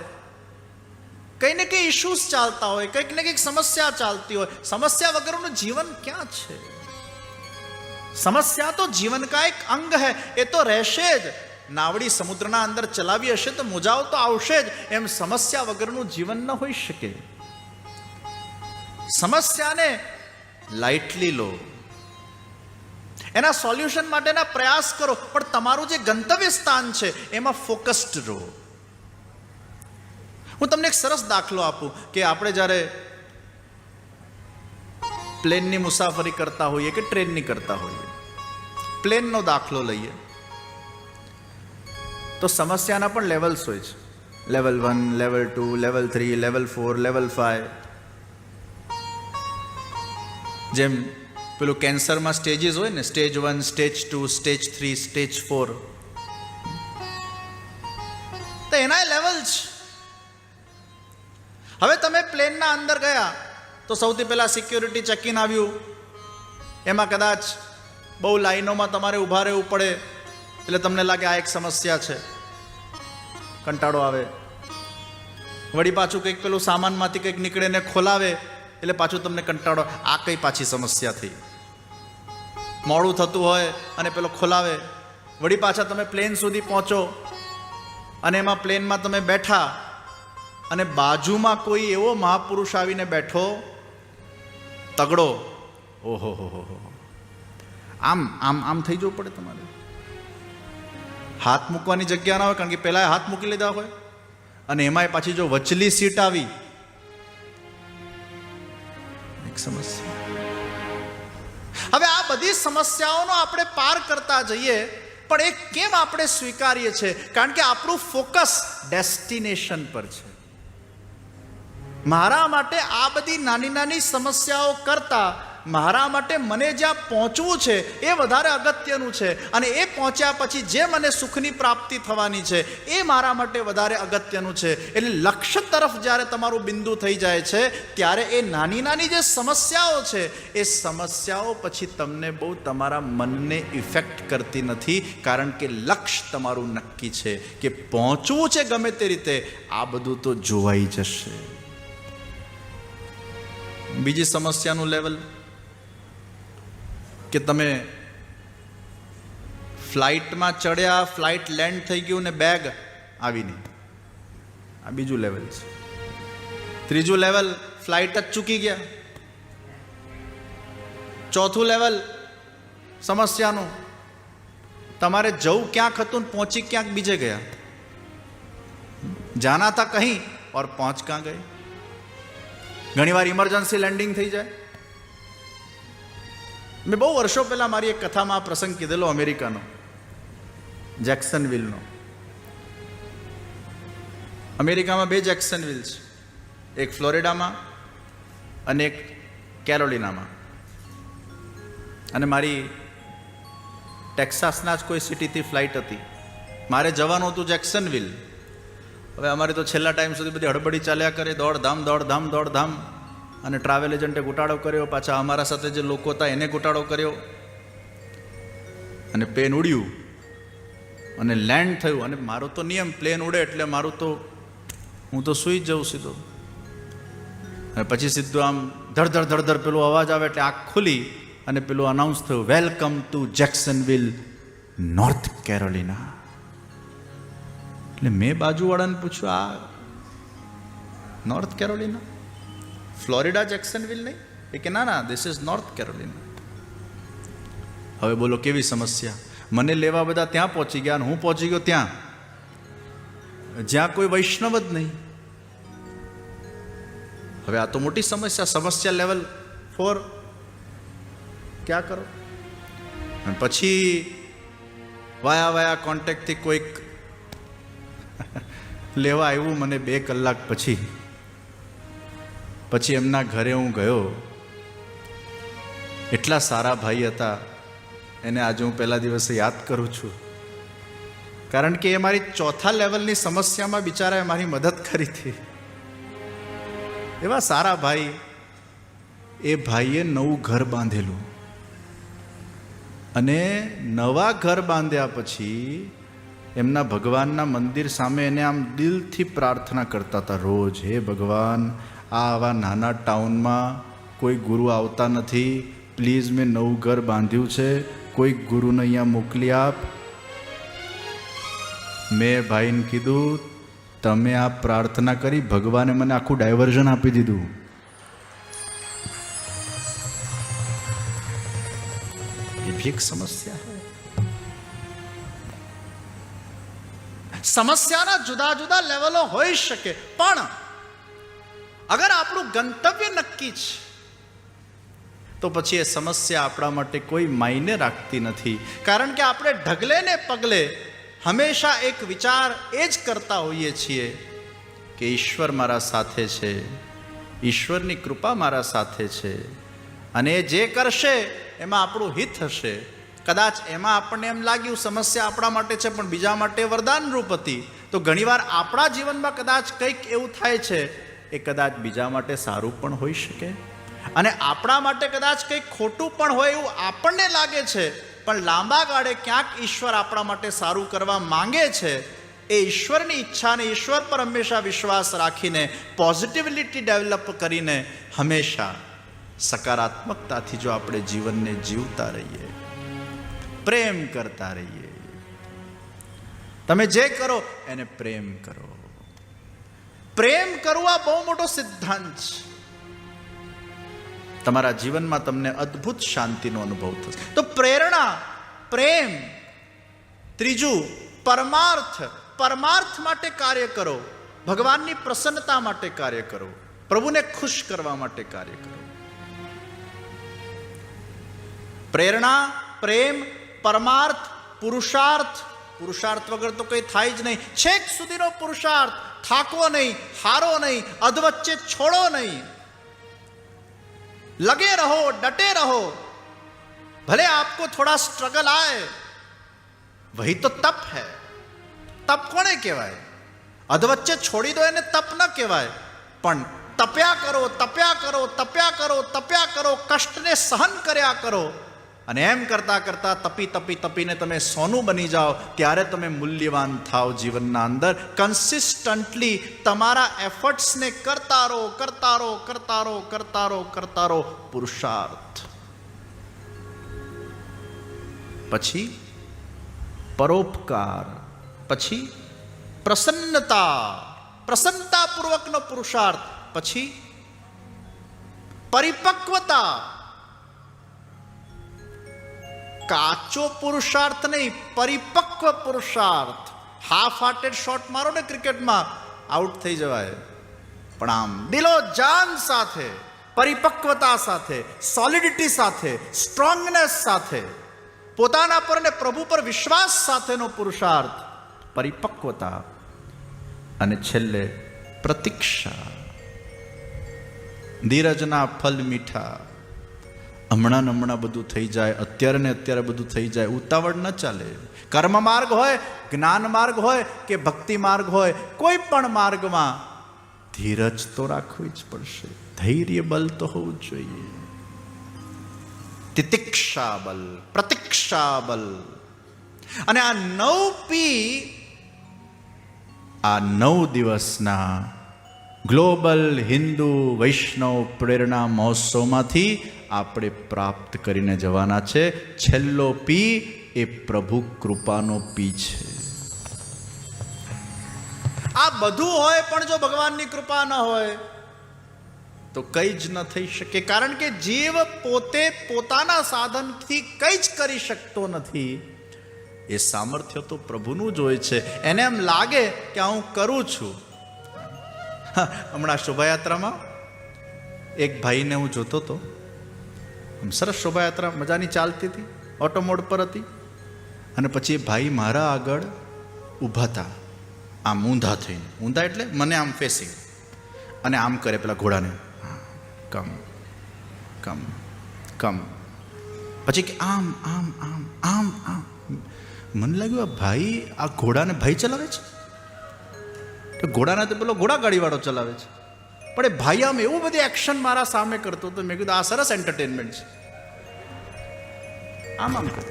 કંઈ ને કંઈ ઇશ્યુઝ ચાલતા હોય, કંઈક ને કંઈક સમસ્યા ચાલતી હોય. સમસ્યા વગરનું જીવન ક્યાં છે? સમસ્યા તો જીવન કા એક અંગ હૈ, એ તો રહેશે જ. નાવડી સમુદ્રના અંદર ચલાવી હશે તો મોજાઓ તો આવશે જ. એમ સમસ્યા વગરનું જીવન ન હોઈ શકે. સમસ્યાને લાઇટલી લો, એના સોલ્યુશન માટેના પ્રયાસ કરો, પણ તમારું જે ગંતવ્ય સ્થાન છે એમાં ફોકસ્ડ રહો. હું તમને એક સરસ દાખલો આપું કે આપણે જ્યારે પ્લેનની મુસાફરી કરતા હોઈએ કે ટ્રેનની કરતા હોઈએ, પ્લેનનો દાખલો લઈએ તો સમસ્યાના પણ લેવલ્સ હોય છે. Level 1, level 2, level 3, level 4, level 5. જેમ પેલું કેન્સરમાં સ્ટેજીસ હોય ને, સ્ટેજ 1, સ્ટેજ 2, સ્ટેજ 3, સ્ટેજ 4, તો એના લેવલ છે. હવે તમે પ્લેનના અંદર ગયા તો સૌથી પહેલા સિક્યોરિટી ચેકિન આવ્યું. એમાં કદાચ બહુ લાઈનોમાં તમારે ઊભા રહેવું પડે, એટલે તમને લાગે આ એક સમસ્યા છે, કંટાળો આવે. વળી પાછું કંઈક પેલું સામાનમાંથી કંઈક નીકળે ને ખોલાવે એટલે પાછું તમને કંટાળો, આ કઈ પાછી સમસ્યા થઈ. મોડું થતું હોય અને પેલો ખોલાવે. વળી પાછા તમે પ્લેન સુધી પહોંચો અને એમાં પ્લેનમાં તમે બેઠા અને બાજુમાં કોઈ એવો મહાપુરુષ આવીને બેઠો, તગડો. ઓહો હો હો, આમ આમ આમ થઈ જવું પડે તમારે. હાથ મૂકવાની જગ્યા ના હોય, કારણ કે પહેલા હાથ મૂકી લીધા હોય, અને એમાંય પાછી જો વચલી સીટ આવી, એક સમસ્યા. હવે આ બધી સમસ્યાઓનો આપણે પાર કરતા જઈએ, પણ એ કેમ આપણે સ્વીકારીએ છીએ? કારણ કે આપણું ફોકસ ડેસ્ટિનેશન પર છે. મારા માટે આ બધી નાની નાની સમસ્યાઓ કરતા મારા માટે મને જ્યાં પહોંચવું છે એ વધારે અગત્યનું છે, અને એ પહોંચ્યા પછી જે મને સુખની પ્રાપ્તિ થવાની છે એ મારા માટે વધારે અગત્યનું છે. એટલે લક્ષ્ય તરફ જ્યારે તમારું બિંદુ થઈ જાય છે ત્યારે એ નાની નાની જે સમસ્યાઓ છે એ સમસ્યાઓ પછી તમને બહુ તમારા મનને ઇફેક્ટ કરતી નથી, કારણ કે લક્ષ્ય તમારું નક્કી છે કે પહોંચવું છે ગમે તે રીતે. આ બધું તો જોવાઈ જશે. બીજી સમસ્યાનું લેવલ કે તમે ફ્લાઇટમાં ચડ્યા, ફ્લાઇટ લેન્ડ થઈ ગયું ને બેગ આવી નહીં. આ બીજું લેવલ છે. ત્રીજું લેવલ, ફ્લાઇટ જ ચૂકી ગયા. ચોથું લેવલ સમસ્યાનું, તમારે જવું ક્યાંક હતું ને પહોંચી ક્યાંક બીજે ગયા. જાના था कहीं और पहुंच कहाँ गए. ઘણીવાર ઇમરજન્સી લેન્ડિંગ થઈ જાય. મેં બહુ વર્ષો પહેલાં મારી એક કથામાં આ પ્રસંગ કીધેલો, અમેરિકાનો, જેક્સનવિલનો. અમેરિકામાં 2 જેક્સનવિલ છે, એક ફ્લોરિડામાં અને એક કેરોલિનામાં. અને મારી ટેક્સાસના જ કોઈ સિટીથી ફ્લાઇટ હતી. મારે જવાનું હતું જેક્સનવિલ. હવે અમારે તો છેલ્લા ટાઈમ સુધી બધી હડબડી ચાલ્યા કરે, દોડધામ. અને ટ્રાવેલ એજન્ટે ઘોટાળો કર્યો, પાછા અમારા સાથે જે લોકો હતા એને ઘોટાળો કર્યો, અને પ્લેન ઉડ્યું અને લેન્ડ થયું. અને મારો તો નિયમ, પ્લેન ઉડે એટલે મારું તો હું તો સૂઈ જ જાઉં સીધો. અને પછી સીધું આમ ધડધડ પેલો અવાજ આવે એટલે આંખ ખુલી અને પેલું અનાઉન્સ થયું, વેલકમ ટુ જેક્સનવિલ, નોર્થ કેરોલિના. એટલે મેં બાજુવાળાને પૂછ્યું, આ નોર્થ કેરોલિના, ફ્લોરિડા જેક્સનવિલ નહીં? એ કે ના ના, ધીસ ઇઝ નોર્થ કેરોલિના. હવે બોલો કેવી સમસ્યા. મને લેવા બધા ત્યાં પહોંચી ગયા અને હું પહોંચી ગયો ત્યાં જ્યાં કોઈ વૈષ્ણવ જ નહીં. હવે આ તો મોટી સમસ્યા, સમસ્યા લેવલ 4. ક્યાં કરો? અને પછી વાયા કોન્ટેક્ટથી કોઈક લેવા આવ્યું મને 2 કલાક પછી એમના ઘરે હું ગયો. એટલા સારા ભાઈ હતા, એને આજે હું પહેલા દિવસે યાદ કરું છું, કારણ કે એ મારી 4થા લેવલની સમસ્યામાં બિચારાએ મારી મદદ કરી હતી. એવા સારા ભાઈ. એ ભાઈએ નવું ઘર બાંધેલું અને નવા ઘર બાંધ્યા પછી એમના ભગવાનના મંદિર સામે એને આમ દિલથી પ્રાર્થના કરતા હતા રોજ, હે ભગવાન, આવા નાના ટાઉનમાં કોઈ ગુરુ આવતા નથી, પ્લીઝ મેં નવું ઘર બાંધ્યું છે, કોઈ ગુરુને અહીંયા મોકલી આપ. મેં ભાઈને કીધું, તમે આ પ્રાર્થના કરી, ભગવાને મને આખું ડાયવર્ઝન આપી દીધું. એ भी એક સમસ્યા है. સમસ્યાના જુદા જુદા લેવલો હોઈ શકે, પણ અગર આપણું ગંતવ્ય નક્કી છે તો પછી એ સમસ્યા આપણા માટે કોઈ માયને રાખતી નથી. કારણ કે આપણે ઢગલે ને પગલે હંમેશા એક વિચાર એ જ કરતા હોઈએ છીએ કે ઈશ્વર મારા સાથે છે, ઈશ્વરની કૃપા મારા સાથે છે, અને એ જે કરશે એમાં આપણું હિત હશે. કદાચ એમાં આપણને એમ લાગ્યું સમસ્યા આપણા માટે છે પણ બીજા માટે વરદાન રૂપ હતી, તો ઘણીવાર આપણા જીવનમાં કદાચ કંઈક એવું થાય છે એ કદાચ બીજા માટે સારું પણ હોઈ શકે, અને આપણા માટે કદાચ કંઈક ખોટું પણ હોય એવું આપણને લાગે છે, પણ લાંબા ગાળે ક્યાંક ઈશ્વર આપણા માટે સારું કરવા માંગે છે. એ ઈશ્વરની ઈચ્છાને ઈશ્વર પર હંમેશા વિશ્વાસ રાખીને, પોઝિટિવિટી ડેવલપ કરીને હંમેશા સકારાત્મકતાથી જો આપણે જીવનને જીવતા રહીએ, પ્રેમ કરતા રહીએ. તમે જે કરો એને પ્રેમ કરો. પ્રેમ કરવું આ બહુ મોટો સિદ્ધાંત છે. તમારા જીવનમાં તમને અદ્ભુત શાંતિનો અનુભવ થશે. તો પ્રેરણા, પ્રેમ. ત્રીજું પરમાર્થ. પરમાર્થ માટે કાર્ય કરો, ભગવાનની પ્રસન્નતા માટે કાર્ય કરો, પ્રભુને ખુશ કરવા માટે કાર્ય કરો. પ્રેરણા, પ્રેમ, પરમાર્થ, પુરુષાર્થ. પુરુષાર્થ વગર તો કંઈ થાય જ નહીં. છેક સુધીનો પુરુષાર્થ. થાકો નહીં, હારો નહીં, અધવચ્ચે છોડો નહીં. लगे रहो, डटे रहो, भले आपको थोड़ा स्ट्रगल आए, वही तो तप है. तप कोने कहेवाय? अधवच्चे छोड़ी दो એને તપ ન કહેવાય, પણ તપ્યા કરો, તપ્યા કરો, તપ્યા કરો, તપ્યા કરો, કષ્ટને સહન કર્યા કરો, અને એમ કરતા કરતા તપી તપી તપીને તમે સોનું બની જાઓ, ત્યારે તમે મૂલ્યવાન થાવ જીવનના અંદર. કન્સિસ્ટન્ટલી તમારા એફર્ટ્સને કરતા રહો, કરતા રહો, કરતા રહો, કરતા રહો, કરતા રહો. પુરુષાર્થ. પછી પરોપકાર, પછી પ્રસન્નતા, પ્રસન્નતાપૂર્વકનો પુરુષાર્થ, પછી પરિપક્વતા. કાચો પુરુષાર્થ નહીં, પરિપક્વ પુરુષાર્થ. હાફ હાર્ટેડ શોટ મારો ને ક્રિકેટમાં, આઉટ થઈ જવાય, પણ આમ દિલો જાન સાથે, પરિપક્વતા સાથે, સોલિડિટી સાથે, સ્ટ્રોંગનેસ સાથે, પોતાના પર ને પ્રભુ પર વિશ્વાસ સાથેનો પુરુષાર્થ, પરિપક્વતા. અને છેલ્લે પ્રતીક્ષા. ધીરજના ફલ મીઠા. હમણાં બધું થઈ જાય, અત્યારે ને અત્યારે બધું થઈ જાય, ઉતાવળ ન ચાલે. કર્મ માર્ગ હોય, જ્ઞાન માર્ગ હોય કે ભક્તિ માર્ગ હોય, કોઈ પણ માર્ગમાં ધીરજ તો રાખવી જ પડશે. ધૈર્ય બલ તો હોવું જ જોઈએ. તિતિક્ષા બલ, પ્રતીક્ષા બલ. અને આ 9P, આ 9 દિવસના ગ્લોબલ હિન્દુ વૈષ્ણવ પ્રેરણા મહોત્સવમાંથી આપણે પ્રાપ્ત કરીને જવાના છે. છેલ્લો P એ પ્રભુ કૃપાનો P છે. આ બધું હોય પણ જો ભગવાનની કૃપા ન હોય તો કંઈ જ ન થઈ શકે. કારણ કે જીવ પોતે પોતાના સાધનથી કંઈ જ કરી શકતો નથી. એ સામર્થ્ય તો પ્રભુનું જ હોય છે. એને એમ લાગે કે હું કરું છું. હમણાં શોભાયાત્રામાં એક ભાઈને હું જોતો હતો. સરસ શોભાયાત્રા મજાની ચાલતી હતી, ઓટો મોડ પર હતી. અને પછી એ ભાઈ મારા આગળ ઊભા હતા, આમ ઊંધા થઈને. ઊંધા એટલે મને આમ ફેસિંગ, અને આમ કરે પેલા ઘોડાને, કમ કમ કમ, પછી કે આમ આમ આમ આમ આમ. મને લાગ્યું આ ભાઈ, આ ઘોડાને ભાઈ ચલાવે છે. તો ઘોડાને તો પેલો ઘોડા ગાડીવાળો ચલાવે છે. પણ એ ભાઈ આમ એવું બધી એક્શન મારા સામે કરતો હતો. મેં કીધું આ સરસ એન્ટરટેનમેન્ટ છે. આમ આમ કરે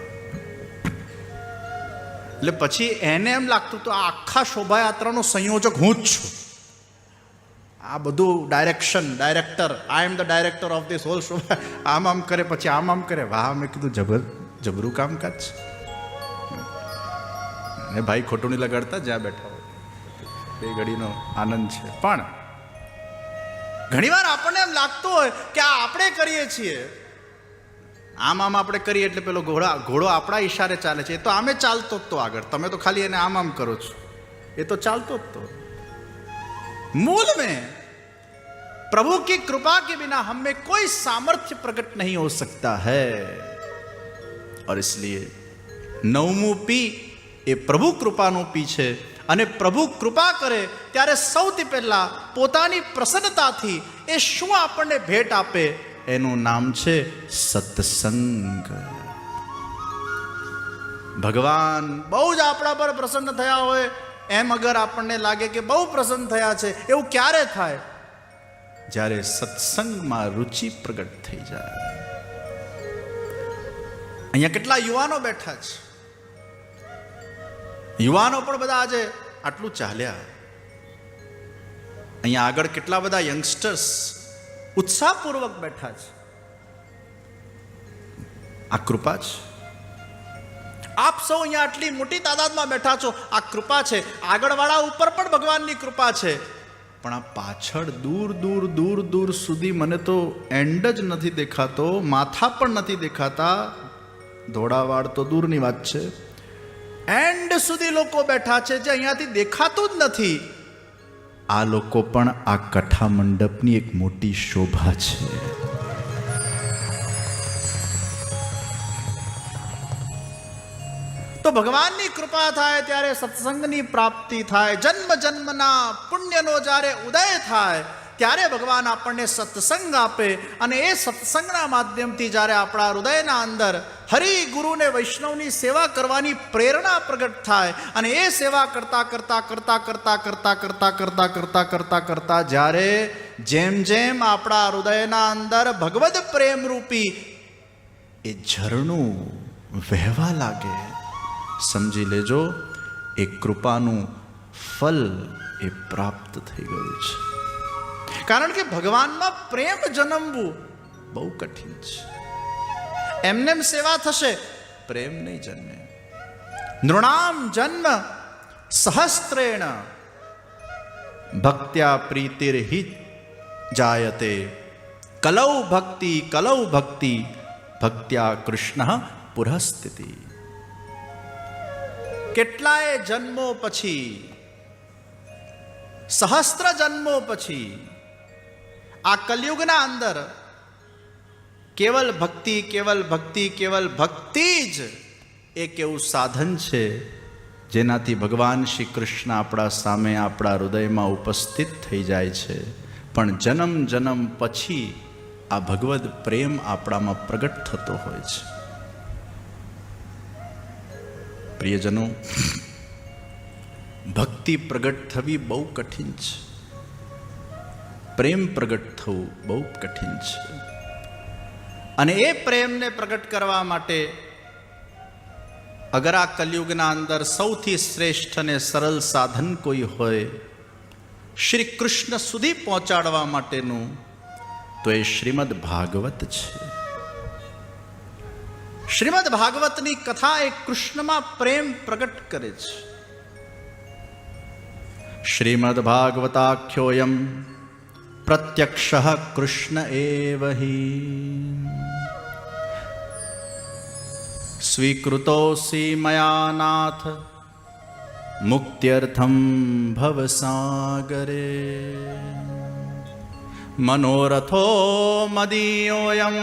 એટલે પછી એને એમ લાગતું તો આ આખા શોભાયાત્રાનો સંયોજક હું જ છું. આ બધું director, I am the director of this whole શોભા. આમ આમ કરે, પછી આમ આમ કરે. વાહ, મેં કીધું જબરું કામકાજ છે. એ ભાઈ ખોટું નહીં લગાડતા, જ્યાં બેઠા હોય એ ઘડીનો આનંદ છે. પણ ઘણીવાર આપણને એમ લાગતું હોય કે આ આપણે કરીએ છીએ, આમ આમ આપણે કરીએ એટલે પેલો ઘોડો આપણા ઈશારે ચાલે છે. એ તો આમે ચાલતો જ તો આગળ, તમે તો ખાલી એને આમ આમ કરો છો. એ તો ચાલતો જ તો. मूल में प्रभु की कृपा के बिना हम में कोई सामर्थ्य प्रकट नहीं हो सकता है. और इसलिए नवमું પી એ પ્રભુ કૃપાનો પી છે. અને પ્રભુ કૃપા કરે ત્યારે સૌથી પહેલા પોતાની પ્રસન્નતાથી એ શું આપણને ભેટ આપે, એનું નામ છે સત્સંગ. ભગવાન બહુ જ આપણા પર પ્રસન્ન થયા હોય એમ અગર આપણને લાગે કે બહુ પ્રસન્ન થયા છે, એવું ક્યારે થાય? જ્યારે સત્સંગમાં રુચિ પ્રગટ થઈ જાય. અહીંયા કેટલા યુવાનો બેઠા છે. યુવાનો પણ બધા આજે આટલું ચાલ્યા. અહીંયા આગળ કેટલા બધા યંગસ્ટર્સ ઉત્સાહપૂર્વક બેઠા છે. આ કૃપા છે. આપ સૌ અહીંયા આટલી મોટી તાદાદમાં બેઠા છો, આ કૃપા છે. આગળવાળા ઉપર પણ ભગવાનની કૃપા છે. પણ આ પાછળ દૂર દૂર દૂર દૂર સુધી મને તો એન્ડ જ નથી દેખાતો, માથા પણ નથી દેખાતા. ધોળાવાડ તો દૂરની વાત છે, એન્ડ સુધી લોકો બેઠા છે જે અહીંયાથી દેખાતું જ નથી. આ લોકો પણ આ કથા મંડપની એક મોટી શોભા છે. તો ભગવાનની કૃપા થાય ત્યારે સત્સંગની પ્રાપ્તિ થાય. જન્મ જન્મના પુણ્યનો જ્યારે ઉદય થાય ત્યારે ભગવાન આપણને સત્સંગ આપે. અને એ સત્સંગના માધ્યમથી જ્યારે આપણા હૃદયના અંદર હરિ ગુરુને વૈષ્ણવની સેવા કરવાની પ્રેરણા પ્રગટ થાય, અને એ સેવા કરતા કરતા કરતા કરતા કરતા કરતા કરતા કરતા કરતા કરતા જ્યારે જેમ જેમ આપણા હૃદયના અંદર ભગવદ પ્રેમ રૂપી એ ઝરણું વહેવા લાગે, સમજી લેજો એ કૃપાનું ફલ એ પ્રાપ્ત થઈ ગયું છે. કારણ કે ભગવાનમાં પ્રેમ જન્મવું બહુ કઠિન છે. એમનેમ સેવા થશે, પ્રેમ નહીં જન્મે. નૃણામ જન્મ સહસ્ત્રેણ ભક્ત્યા પ્રીતિર્હિ જાયતે. કલૌ ભક્તિ ભક્ત્યા કૃષ્ણ પુરઃસ્થિતિ. કેટલાય જન્મો પછી, સહસ્ત્ર જન્મો પછી આ કલયુગના અંદર કેવલ ભક્તિ જ એક એવું સાધન છે જેનાથી ભગવાન શ્રી કૃષ્ણ આપણા સામે આપણા હૃદયમાં ઉપસ્થિત થઈ જાય છે. પણ જન્મ જન્મ પછી આ ભગવદ પ્રેમ આપણામાં પ્રગટ થતો હોય છે. પ્રિયજનો, ભક્તિ પ્રગટ થવી બહુ કઠિન છે. પ્રેમ પ્રગટ થવું બહુ કઠિન છે. અને એ પ્રેમને પ્રગટ કરવા માટે અગર આ કલયુગના અંદર સૌથી શ્રેષ્ઠ અને સરળ સાધન કોઈ હોય શ્રી કૃષ્ણ સુધી પહોંચાડવા માટેનું, તો એ શ્રીમદ ભાગવત છે. શ્રીમદ ભાગવતની કથા એ કૃષ્ણમાં પ્રેમ પ્રગટ કરે છે. શ્રીમદ્ભાગવતાખ્યોયમ પ્રત્યક્ષઃ કૃષ્ણ એવ હિ સ્વીકૃતોસી મયા નાથ મુક્ત્યર્થમ ભવસાગરે મનોરથો મદીયોયમ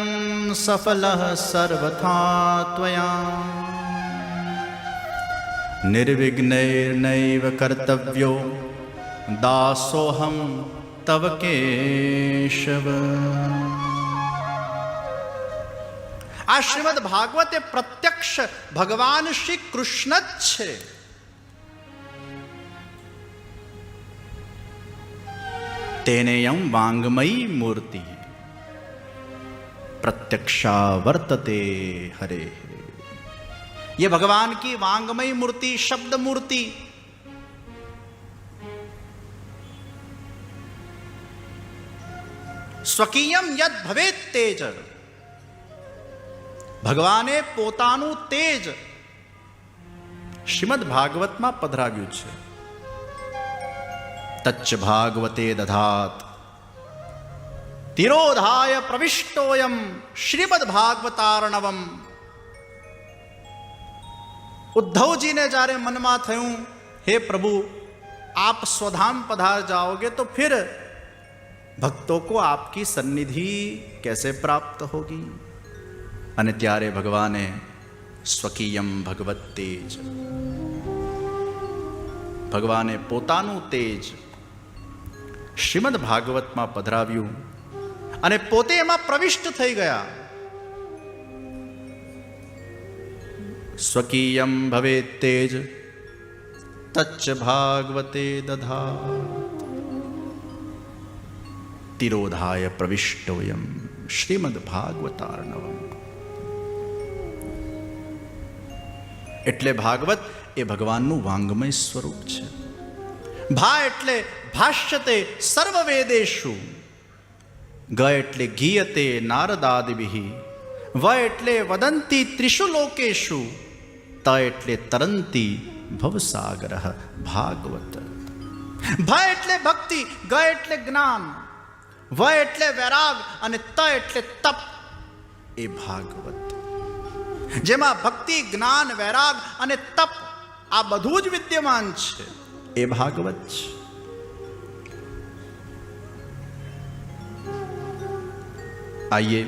સફલઃ સર્વથા ત્વયા નિર્વિઘ્નૈર્નૈવ કર્તવ્યો દાસોહમ તવ કેશવ. આ શ્રીમદ ભાગવત એ પ્રત્યક્ષ ભગવાન શ્રી કૃષ્ણ જ છે. તેનેયમ વાંગમયી મૂર્તિ प्रत्यक्षा वर्तते हरे. ये भगवान की वांगमय मूर्ति, शब्द मूर्ति, સ્વકીયમ યદ ભવેત તેજ, ભગવાને પોતાનું તેજ શ્રીમદ ભાગવતમાં પધરાવ્યું છે. તચ્ચ ભાગવતે દધાત તિરોધાય પ્રવિષ્ટોયમ શ્રીમદ ભાગવતાર્ણવમ. ઉદ્ધવજીને જ્યારે મનમાં થયું, હે પ્રભુ आप स्वधाम पधार जाओगे तो फिर भक्तों को आपकी सन्निधि कैसे प्राप्त होगी. અને ત્યારે ભગવાને સ્વકીયમ ભગવત તેજ, ભગવાને પોતાનું તેજ શ્રીમદ ભાગવતમાં પધરાવ્યું અને પોતે એમાં પ્રવિષ્ટ થઈ ગયા. સ્વકીયમ ભવેત તેજ તચ્ચ ભાગવતે દધાત તિરોધાય પ્રવિષ્ટોયમ શ્રીમદ ભાગવતાર્ણવમ. એટલે ભાગવત એ ભગવાનનું વાંગમય સ્વરૂપ છે. ભા એટલે ભાષ્યતે સર્વ વેદેષુ, ગ એટલે ગીયતે નારદાદિભિ, વ એટલે વદંતી ત્રિષુ લોકેષુ, ત એટલે તરંતી ભવસાગર ભાગવત. ભ એટલે ભક્તિ, ગ એટલે જ્ઞાન, વ એટલે વૈરાગ અને ત એટલે તપ. એ ભાગવત જેમાં ભક્તિ, જ્ઞાન, વૈરાગ અને તપ આ બધું જ વિદ્યમાન છે, એ ભાગવત છે. आइए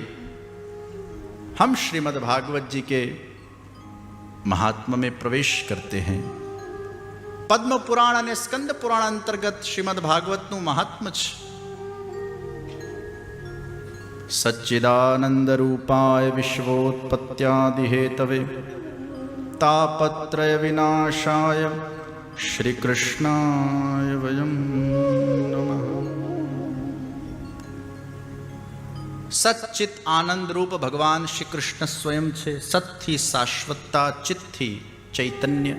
हम श्रीमद् भागवत जी के महात्मा में प्रवेश करते हैं. पद्म पुराण અને સ્કંદ પુરાણ અંતર્ગત શ્રીમદ્ ભાગવતનું મહાત્મ્ય છે. સચ્ચિદાનંદ રૂપાય વિશ્વોત્પત્યાદિ હેતવે તાપત્રય વિનાશાય શ્રી કૃષ્ણાય વયમ નમઃ. સચ્ચિત આનંદ રૂપ ભગવાન શ્રી કૃષ્ણ સ્વયં છે. સતથી શાશ્વતતા, ચિત્તથી ચૈતન્ય.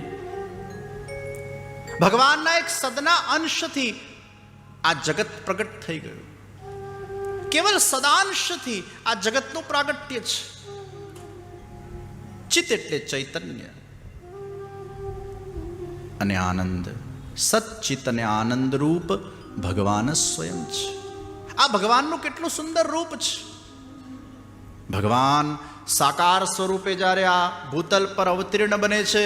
ભગવાનના એક સદના અંશથી આ જગત પ્રગટ થઈ ગયું. કેવલ સદાંશથી આ જગતનું પ્રાગટ્ય છે. ચિત્ત એટલે ચૈતન્ય અને આનંદ. સચ્ચિત અને આનંદ રૂપ ભગવાન સ્વયં છે. આ ભગવાનનું કેટલું સુંદર રૂપ છે. ભગવાન સાકાર સ્વરૂપે જ્યારે આ ભૂતલ પર અવતીર્ણ બને છે,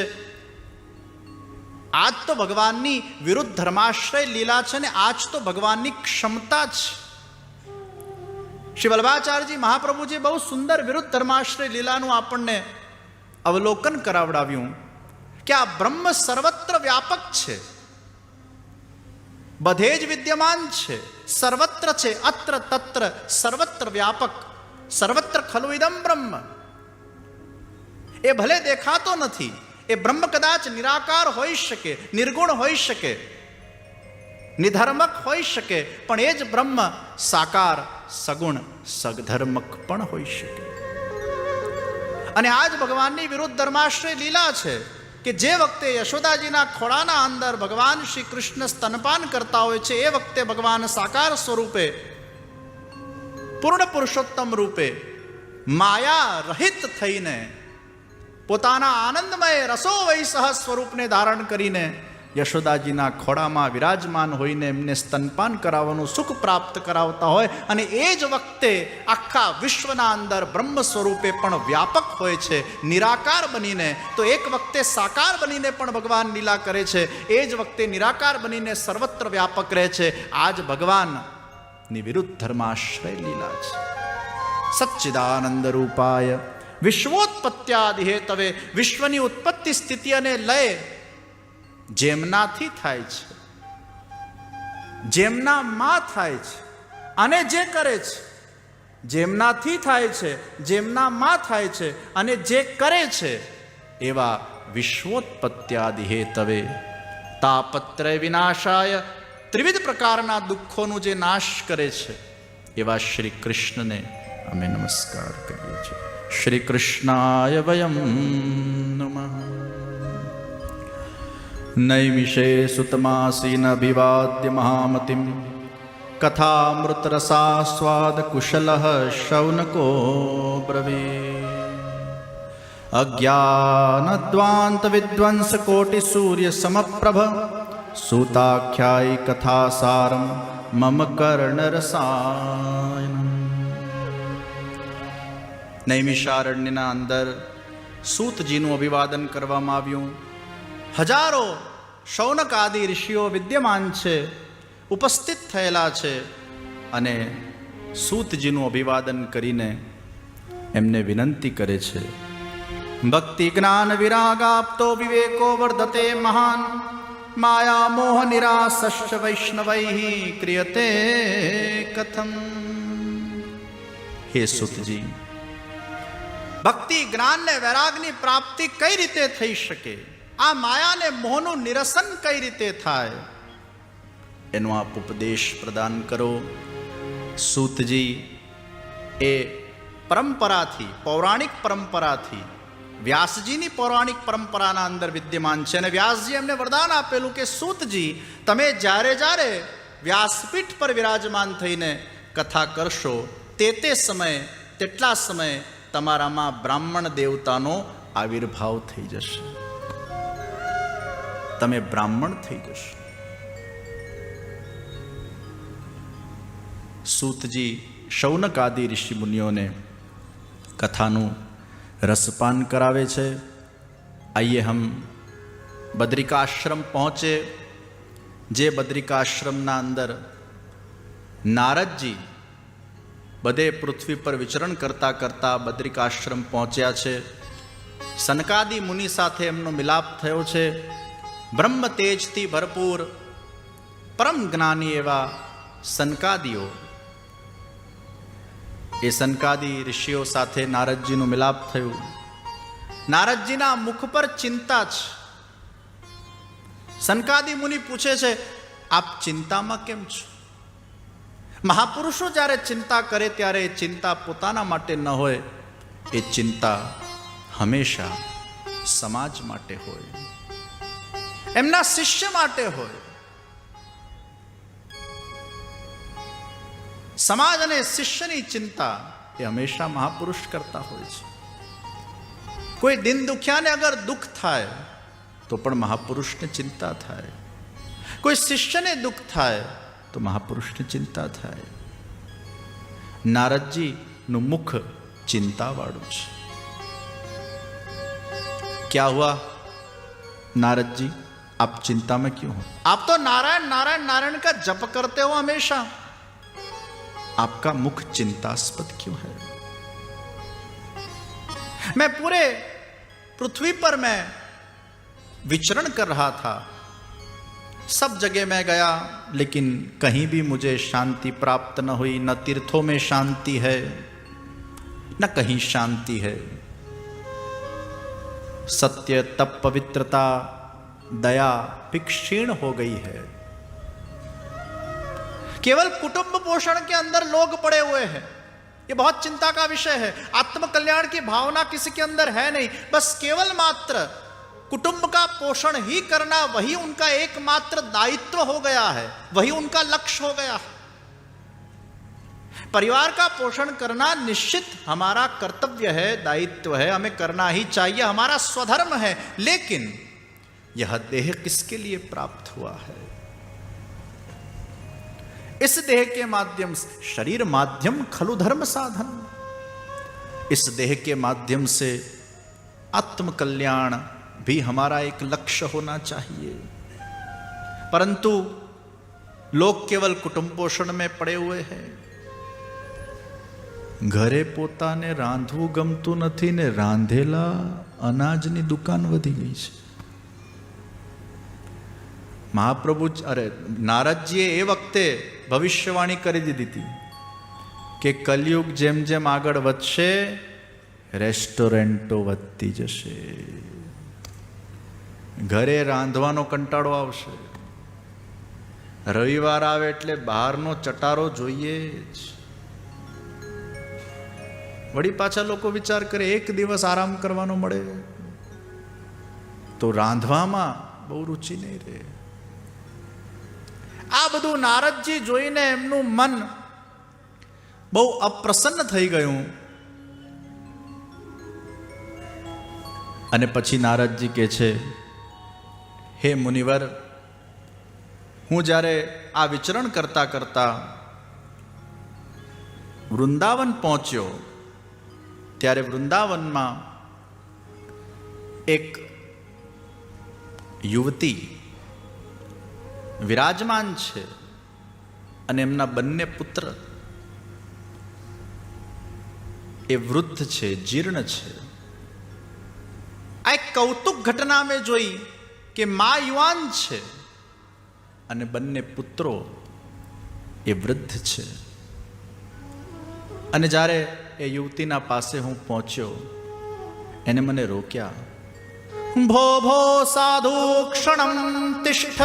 આજ તો ભગવાનની વિરુદ્ધ ધર્માશ્રય લીલા છે ને આજ તો ભગવાનની ક્ષમતા છે. શ્રી વલ્લભાચાર્યજી મહાપ્રભુજી બહુ સુંદર વિરુદ્ધ ધર્માશ્રય લીલાનું આપણને અવલોકન કરાવડાવ્યું કે આ બ્રહ્મ સર્વત્ર વ્યાપક છે, બધે જ વિદ્યમાન છે, સર્વત્ર છે, અત્ર તત્ર સર્વત્ર વ્યાપક, સર્વત્ર ખલુ ઇદમ બ્રહ્મ. એ ભલે દેખાતો નથી, એ બ્રહ્મ કદાચ નિરાકાર હોઈ શકે, નિર્ગુણ હોઈ શકે, નિધર્મક હોઈ શકે, પણ એ જ બ્રહ્મ સાકાર, સગુણ, સગધર્મક પણ હોઈ શકે. અને આ જ ભગવાનની વિરુદ્ધ ધર્માશ્રય લીલા છે કે જે વખતે યશોદાજીના ખોળાના અંદર ભગવાન શ્રી કૃષ્ણ સ્તનપાન કરતા હોય છે, એ વખતે ભગવાન સાકાર સ્વરૂપે, પૂર્ણ પુરુષોત્તમ રૂપે, માયા રહિત થઈને પોતાના આનંદમય રસો વૈસહ સ્વરૂપને ધારણ કરીને યશોદાજીના ખોળામાં વિરાજમાન હોઈને એમને સ્તનપાન કરાવવાનું સુખ પ્રાપ્ત કરાવતા હોય અને એ જ વખતે આખા વિશ્વના અંદર બ્રહ્મ સ્વરૂપે પણ વ્યાપક હોય છે નિરાકાર બનીને, તો એક વખતે સાકાર બનીને પણ ભગવાન લીલા કરે છે, એ જ વખતે નિરાકાર બનીને સર્વત્ર વ્યાપક રહે છે. આ જ ભગવાનની વિરુદ્ધ ધર્માશ્રય લીલા છે. સચ્ચિદાનંદ રૂપાય વિશ્વોત્પત્યાદિ હેતવે, વિશ્વની ઉત્પત્તિ સ્થિતિ અને લય જેમનાથી થાય છે, જેમનામાં થાય છે અને જે કરે છે, જેમનાથી થાય છે, જેમનામાં થાય છે અને જે કરે છે, એવા વિશ્વોત્પત્યાદિ હેતવે તાપત્રય વિનાશાય, ત્રિવિધ પ્રકારના દુઃખોનું જે નાશ કરે છે એવા શ્રી કૃષ્ણને અમે નમસ્કાર કરીએ છીએ. શ્રી કૃષ્ણાય વયમ નમઃ. નૈમિષે સુતમાસીન અભિવાદ્ય મહામતિમ કથામૃતરસાસ્વાદ કુશલઃ શૌનકો બ્રવીત. અજ્ઞાનદ્વાંત વિદ્વંસ કોટિ સૂર્ય સમપ્રભ સૂતાખ્યાયી કથાસારમ મમ કર્ણરસાયનમ. નૈમિષારણ્યના અંદર સૂતજીનું અભિવાદન કરવામાં આવ્યું. હજારો શૌનક આદિ ઋષિઓ વિદ્યમાન છે, ઉપસ્થિત થયેલા છે અને સૂતજીનું અભિવાદન કરીને એમને વિનંતી કરે છે. ભક્તિ જ્ઞાન વિરાગાપ્તો વિવેકો વર્ધતે મહાન માયા મોહ નિરાસશ્ચ વૈષ્ણવૈઃ ક્રિયતે કથમ. હે સૂતજી, ભક્તિ જ્ઞાન ને વૈરાગની પ્રાપ્તિ કઈ રીતે થઈ શકે, આ માયા ને મોહનું નિરસન કઈ રીતે થાય, એનો આપ ઉપદેશ પ્રદાન કરો. સૂતજી એ પરંપરાથી, પૌરાણિક પરંપરાથી, વ્યાસજીની પૌરાણિક પરંપરાના અંદર વિદ્યમાન છે અને વ્યાસજી એમને વરદાન આપેલું કે સૂતજી, તમે જ્યારે જ્યારે વ્યાસપીઠ પર વિરાજમાન થઈને કથા કરશો તે સમયે, તેટલા સમયે તમારામાં બ્રાહ્મણ દેવતાનો આવિર્ભાવ થઈ જશે, તમે બ્રાહ્મણ થઈ જશો. સૂતજી શૌનક આદિ ઋષિ મુનિઓને કથાનું रसपान करावे छे. आइए हम बद्रिकाश्रम पहुँचे. जे बद्रिकाश्रमना अंदर नारद जी बधे पृथ्वी पर विचरण करता करता बद्रिकाश्रम पहुँच्या छे. सनकादि मुनि साथे एमनो मिलाप थयो छे. ब्रह्म तेजथी भरपूर परम ज्ञानी एवा सनकादिओ, એ સનકાદી ઋષિઓ સાથે નારદજીનું મિલાપ થયું. નારદજીના મુખ પર ચિંતા છે. સનકાદી મુનિ પૂછે છે, આપ ચિંતામાં કેમ છો? મહાપુરુષો જ્યારે ચિંતા કરે ત્યારે એ ચિંતા પોતાના માટે ન હોય, એ ચિંતા હંમેશા સમાજ માટે હોય, એમના શિષ્ય માટે હોય. સમાજ અને શિષ્યની ચિંતા એ હંમેશા મહાપુરુષ કરતા હોય છે. કોઈ દિન દુખ્યાને અગર દુઃખ થાય તો પણ મહાપુરુષને ચિંતા થાય, કોઈ શિષ્યને દુઃખ થાય તો મહાપુરુષને ચિંતા થાય. નારદજીનું મુખ ચિંતાવાળું છે. क्या हुआ नारद जी, आप चिंता में क्यों हो? आप तो नारायण नारायण नारायण का जप करते हो हमेशा, आपका मुख चिंतास्पद क्यों है? मैं पूरे पृथ्वी पर मैं विचरण कर रहा था, सब जगह मैं गया, लेकिन कहीं भी मुझे शांति प्राप्त न हुई. न तीर्थों में शांति है, न कहीं शांति है. सत्य तप पवित्रता दया भी क्षीण हो गई है. केवल कुटुंब पोषण के अंदर लोग पड़े हुए हैं, ये बहुत चिंता का विषय है. आत्म कल्याण की भावना किसी के अंदर है नहीं, बस केवल मात्र कुटुंब का पोषण ही करना वही उनका एकमात्र दायित्व हो गया है, वही उनका लक्ष्य हो गया है. परिवार का पोषण करना निश्चित हमारा कर्तव्य है, दायित्व है, हमें करना ही चाहिए, हमारा स्वधर्म है. लेकिन यह देह किसके लिए प्राप्त हुआ है? इस देह के माध्यम से, शरीर माध्यम खलु धर्म साधन, इस देह के माध्यम से आत्म कल्याण भी हमारा एक लक्ष्य होना चाहिए। परंतु लोग केवल कुटुंब पोषण में पड़े हुए हैं। ઘરે પોતાને રાંધવું ગમતું નથી ને રાંધેલા અનાજની દુકાન વધી ગઈ છે. મહાપ્રભુ નારદજીએ એ વખતે ભવિષ્યવાણી કરી દીધી હતી કે કલયુગ જેમ જેમ આગળ વધશે રેસ્ટોરન્ટો વધતી જશે, ઘરે રાંધવાનો કંટાળો આવશે, રવિવાર આવે એટલે બહારનો ચટારો જોઈએ જ. વળી પાછા લોકો વિચાર કરે એક દિવસ આરામ કરવાનો મળે તો રાંધવામાં બહુ રુચિ નહીં રહે. આ બધું નારદજી જોઈને એમનું મન બહુ અપ્રસન્ન થઈ ગયું. અને પછી નારદજી કહે છે, હે મુનિવર, હું જ્યારે આ વિચરણ કરતા કરતા વૃંદાવન પહોંચ્યો ત્યારે વૃંદાવનમાં એક યુવતી વિરાજમાન છે અને એમના બંને પુત્ર એ વૃદ્ધ છે, જીર્ણ છે. આ એક કૌતુક ઘટના મેં જોઈ કે મા યુવાન છે અને બંને પુત્રો એ વૃદ્ધ છે. અને જ્યારે એ યુવતીના પાસે હું પહોંચ્યો એને મને રોક્યા. ભો ભો સાધુ ક્ષણમ તિષ્ઠ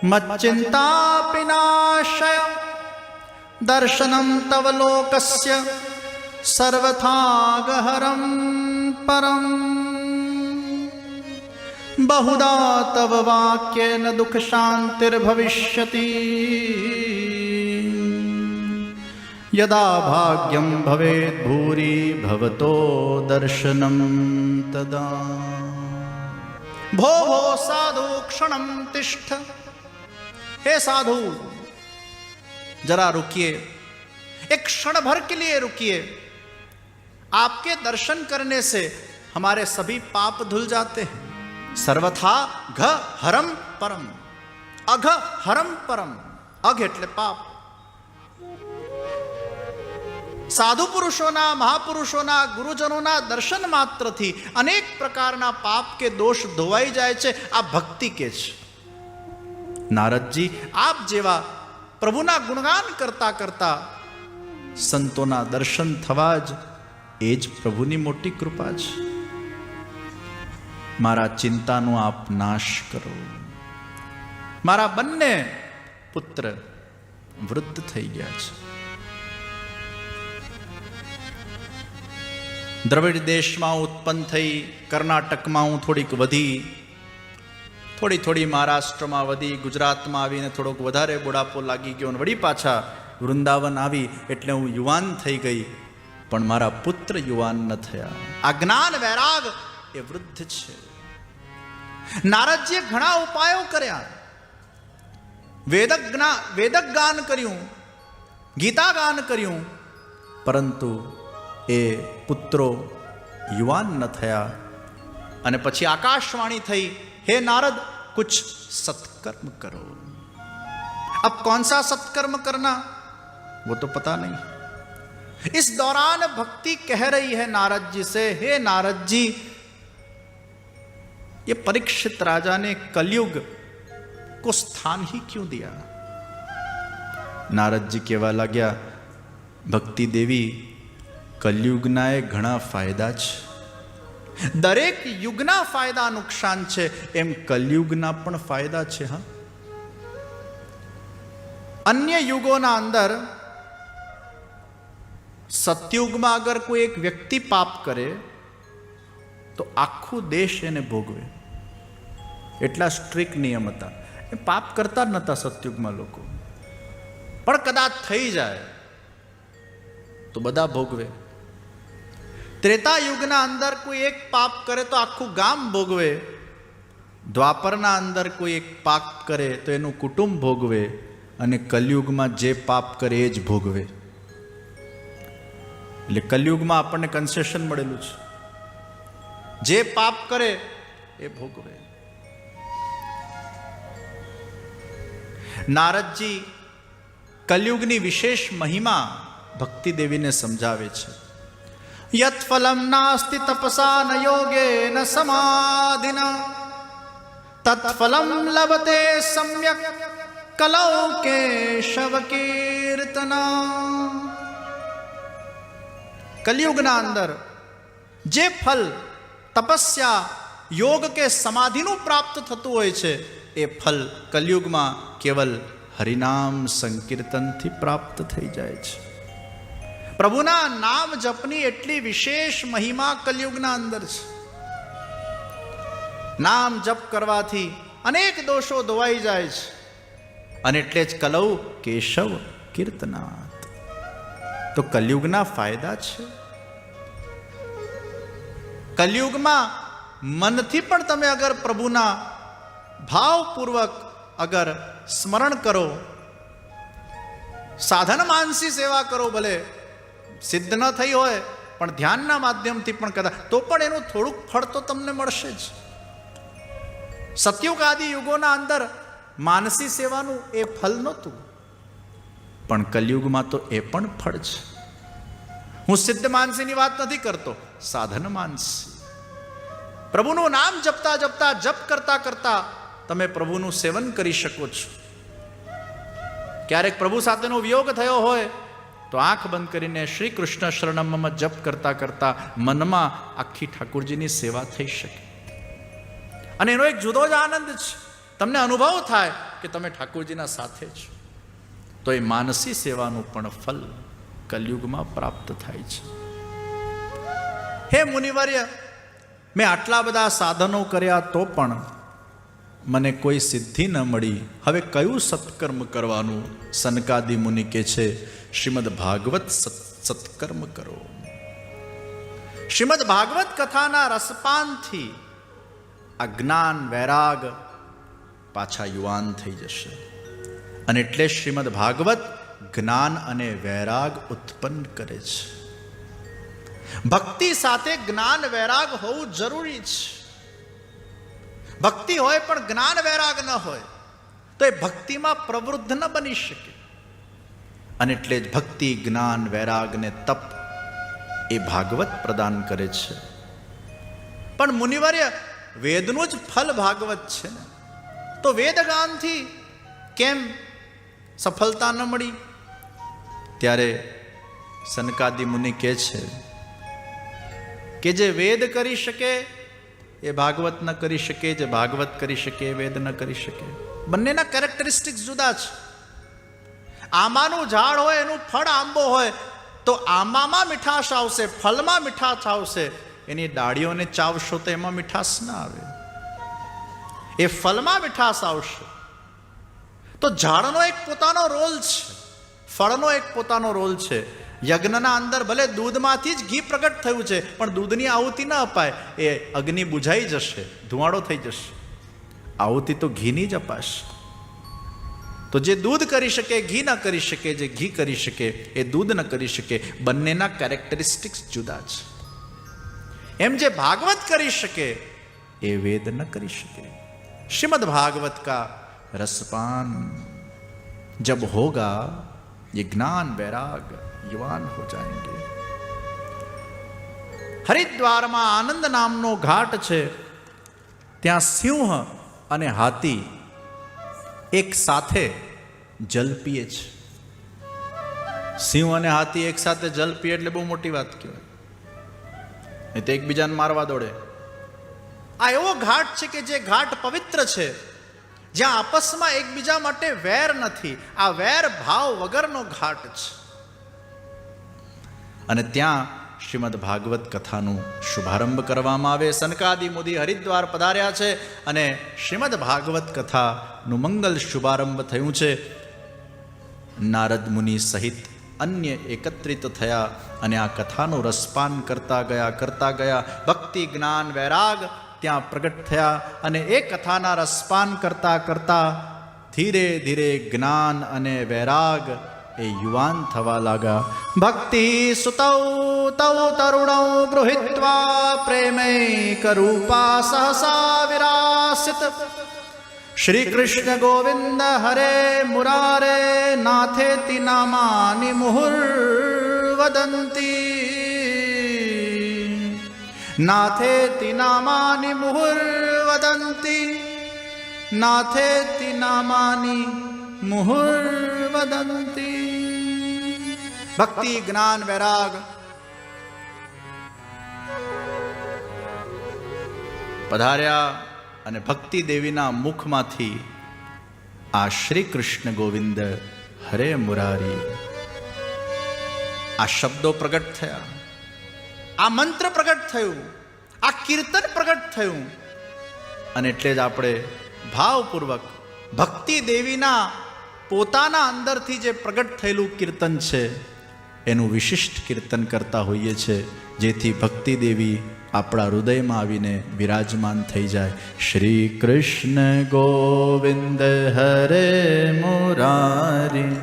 મચ્ચિંતા પિનાશય દર્શનમ તવ લોકસ્ય સર્વથાગહરમ પરમ બહુદા તવ વાક્યેન દુઃખ શાંતિર્ભવિષ્યતિ યદા ભાગ્યમ ભવેદ ભૂરી ભવતો દર્શનમ તદા. ભો ભો સાધુ ક્ષણમ તિષ્ઠ, हे साधु जरा रुकिए, एक क्षण भर के लिए रुकिए. आपके दर्शन करने से हमारे सभी पाप धुल जाते हैं. सर्वथा घ हरम परम, अघ हरम परम. अघ એટલે પાપ. સાધુ પુરુષોના, મહાપુરુષોના, ગુરુજનોના દર્શન માત્રથી અનેક પ્રકારના પાપ કે દોષ ધોવાઈ જાય છે. આ ભક્તિ કે છે. નારદજી આપ જેવા પ્રભુના ગુણગાન કરતા કરતા સંતોના દર્શન થવા જ એ જ પ્રભુની મોટી કૃપા છે. મારા ચિંતાનો આપ નાશ કરો. મારા બંને પુત્ર વૃદ્ધ થઈ ગયા છે. દ્રવિડ દેશમાં ઉત્પન્ન થઈ, કર્ણાટકમાં હું થોડીક વધી, થોડી થોડી મહારાષ્ટ્રમાં વધી, ગુજરાતમાં આવીને થોડોક વધારે બુઢાપો લાગી ગયો અને વળી પાછા વૃંદાવન આવી એટલે હું યુવાન થઈ ગઈ. પણ મારા પુત્ર યુવાન ન થયા. આ જ્ઞાન વૈરાગ એ વૃદ્ધ છે. નારદજીએ ઘણા ઉપાયો કર્યા, વેદક ગાન કર્યું, ગીતા ગાન કર્યું, પરંતુ એ પુત્રો યુવાન ન થયા. અને પછી આકાશવાણી થઈ, हे नारद कुछ सत्कर्म करो. अब कौन सा सत्कर्म करना वो तो पता नहीं. इस दौरान भक्ति कह रही है नारद जी से, हे नारद जी, ये परीक्षित राजा ने कलयुग को स्थान ही क्यों दिया? नारद जी कहवा लाग्या, भक्ति देवी, कलयुगना ए घણા ફાયદા છે. દરેક યુગના ફાયદા નુકસાન છે, એમ કલયુગના પણ ફાયદા છે. હા, અન્ય યુગોના અંદર સતયુગમાં અગર કોઈ એક વ્યક્તિ પાપ કરે તો આખું દેશ એને ભોગવે. એટલા સ્ટ્રિક્ટ નિયમ હતા. એ પાપ કરતા જ નતા સતયુગમાં લોકો, પણ કદાચ થઈ જાય તો બધા ભોગવે. ત્રેતા યુગના અંદર કોઈ એક પાપ કરે તો આખું ગામ ભોગવે. દ્વાપરના અંદર કોઈ એક પાપ કરે તો એનું કુટુંબ ભોગવે, અને કલયુગમાં જે પાપ કરે એ જ ભોગવે. એટલે કલયુગમાં આપણને કન્સેશન મળેલું છે, જે પાપ કરે એ ભોગવે. નારદજી કલયુગની વિશેષ મહિમા ભક્તિ દેવીને સમજાવે છે. યત ફલમ નાસ્તિ તપસા ન યોગે ન સમાધિના તત્ફલમ લભતે સમ્યક કલૌ કેશવ કીર્તના. કલયુગના અંદર જે ફલ તપસ્યા, યોગ કે સમાધિનું પ્રાપ્ત થતું હોય છે, એ ફલ કલયુગમાં કેવલ હરિનામ સંકીર્તનથી પ્રાપ્ત થઈ જાય છે. પ્રભુના નામ જપની એટલી વિશેષ મહિમા કલયુગના અંદર છે. નામ જપ કરવાથી અનેક દોષો ધોવાઈ જાય છે, અને એટલે જ કલૌ કેશવ કીર્તનાથ. તો કલયુગના ફાયદા છે. કલયુગમાં મનથી પણ તમે અગર પ્રભુના ભાવપૂર્વક અગર સ્મરણ કરો, સાધન માનસી સેવા કરો, ભલે સિદ્ધ ન થઈ હોય પણ ધ્યાનના માધ્યમથી પણ કદાચ, તો પણ એનું થોડુંક ફળ તો તમને મળશે જ. સતયુગ આદિ યુગોના અંદર માનસી સેવાનું એ ફલ નહોતું, પણ કલયુગમાં તો એ પણ ફળ છે. હું સિદ્ધ માનસીની વાત નથી કરતો, સાધન માનસી. પ્રભુનું નામ જપતા જપતા, જપ કરતા કરતા તમે પ્રભુનું સેવન કરી શકો છો. ક્યારેક પ્રભુ સાથેનો વિયોગ થયો હોય તો આંખ બંધ કરીને શ્રી કૃષ્ણ શરણમમાં જપ કરતા કરતા મનમાં આખી ઠાકોરજીની સેવા થઈ શકે, અને એનો એક જુદો જ આનંદ છે. તમને અનુભવ થાય કે તમે ઠાકોરજીના સાથે છો. તો એ માનસી સેવાનું પણ ફલ કલયુગમાં પ્રાપ્ત થાય છે. હે મુનિવર્ય, મેં આટલા બધા સાધનો કર્યા તો પણ મને કોઈ સિદ્ધિ ન મળી. હવે કયું સત્કર્મ કરવાનું? સનકાદિ મુનિ કે છે, શ્રીમદ ભાગવત સત્કર્મ કરો. શ્રીમદ ભાગવત કથાના રસપાનથી આ જ્ઞાન વૈરાગ પાછા યુવાન થઈ જશે. અને એટલે શ્રીમદ ભાગવત જ્ઞાન અને વૈરાગ ઉત્પન્ન કરે છે. ભક્તિ સાથે જ્ઞાન વૈરાગ હોવું જરૂરી છે. ભક્તિ હોય પણ જ્ઞાન વૈરાગ ન હોય તો એ ભક્તિમાં પ્રવૃદ્ધ ન બની શકે. અને એટલે જ ભક્તિ, જ્ઞાન, વૈરાગ ને તપ એ ભાગવત પ્રદાન કરે છે. પણ મુનિવર્ય, વેદનું જ ફલ ભાગવત છે ને, તો વેદગાનથી કેમ સફળતા ન મળી? ત્યારે સનકાદિ મુનિ કહે છે કે જે વેદ કરી શકે એ ભાગવત ન કરી શકે, જે ભાગવત કરી શકે એ વેદ ન કરી શકે. બંનેના કેરેક્ટરિસ્ટિક્સ જુદા છે. આંબાનું ઝાડ હોય, એનું ફળ આંબો હોય, તો આંબામાં મીઠાશ આવશે, ફળમાં મીઠાશ આવશે. એની ડાળીઓને ચાવશો તો એમાં મીઠાશ ના આવે, એ ફળમાં મીઠાશ આવશે. તો ઝાડનો એક પોતાનો રોલ છે, ફળનો એક પોતાનો રોલ છે. યજ્ઞના અંદર ભલે દૂધમાંથી જ ઘી પ્રગટ થયું છે, પણ દૂધની આહુતિ ન અપાય, એ અગ્નિ બુઝાઈ જશે, ધુમાડો થઈ જશે. આહુતિ તો ઘીની જ અપાશે. તો જે દૂધ કરી શકે ઘી ન કરી શકે, જે ઘી કરી શકે એ દૂધ ન કરી શકે. બંનેના કેરેક્ટરિસ્ટિક્સ જુદા છે. એમ જે ભાગવત કરી શકે એ વેદ ન કરી શકે. श्रीमद् भागवत का रसपान जब होगा ये ज्ञान वैराग युवान हो जाएंगे. हरिद्वार में आनंद नामनो घाट छे, त्या सिंह अने हाथी एक साथे जल पीए छे. सिंह अने हाथी एक साथे जल पीए એટલે બહુ મોટી વાત કહેવાય. એ તો એકબીજાને મારવા દોડે. આ એવો ઘાટ છે કે જે ઘાટ પવિત્ર છે, જ્યાં આપસમાં એકબીજા માટે વેર નથી. આ વેર ભાવ વગરનો ઘાટ છે. અને ત્યાં શ્રીમદ ભાગવત કથાનું શુભારંભ કરવામાં આવે. સનકાદિ મુનિ હરિદ્વાર પધાર્યા છે અને શ્રીમદ ભાગવત કથાનું મંગલ શુભારંભ થયું છે. નારદ મુનિ સહિત અન્ય એકત્રિત થયા અને આ કથાનું રસપાન કરતા ગયા. ભક્તિ, જ્ઞાન, વૈરાગ ત્યાં પ્રગટ થયા અને એ કથાના રસપાન કરતા કરતા ધીરે ધીરે જ્ઞાન અને વૈરાગ એ યુવાન થવા લાગ્યા. ભક્તિ સુતૌ તૌ તરુણૌ ગૃહિત્વા પ્રેમૈક રૂપા સહસા વિરાસિત. શ્રી કૃષ્ણ ગોવિંદ હરે મુરારે નાથેતિ નામાનિ મુહુર્વદંતી. નાથેતિ નામાનિ મુહુર્વદંતી. નાથેતિ નામાનિ મુહુર્વદંતી. ભક્તિ જ્ઞાન વૈરાગ પધાર્યા અને ભક્તિ દેવીના મુખમાંથી આ શ્રી કૃષ્ણ ગોવિંદ હરે મુરારી આ શબ્દો પ્રગટ થયા, આ મંત્ર પ્રગટ થયું, આ કીર્તન પ્રગટ થયું. અને એટલે જ આપણે ભાવપૂર્વક ભક્તિ દેવીના પોતાના અંદરથી જે પ્રગટ થયેલું કીર્તન છે એનું વિશિષ્ટ કીર્તન કરતા હોઈએ છીએ, જેથી ભક્તિ દેવી આપણા હૃદયમાં આવીને બિરાજમાન થઈ જાય. શ્રી કૃષ્ણ ગોવિંદ હરે મુરારી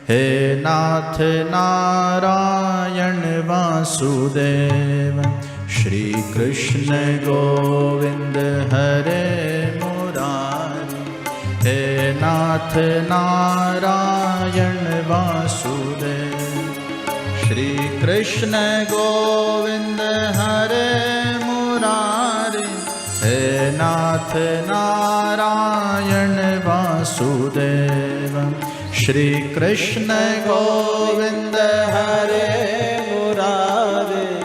હે નાથ નારાયણ વાસુદેવ. શ્રી કૃષ્ણ ગોવિંદ હરે મુરારી હે નાથ નારાયણ વાસુદેવ. શ્રી કૃષ્ણ ગોવિંદ હરે મુરારી હે નાથ નારાયણ વાસુદેવ. શ્રી કૃષ્ણ ગોવિંદ હરે મુરારી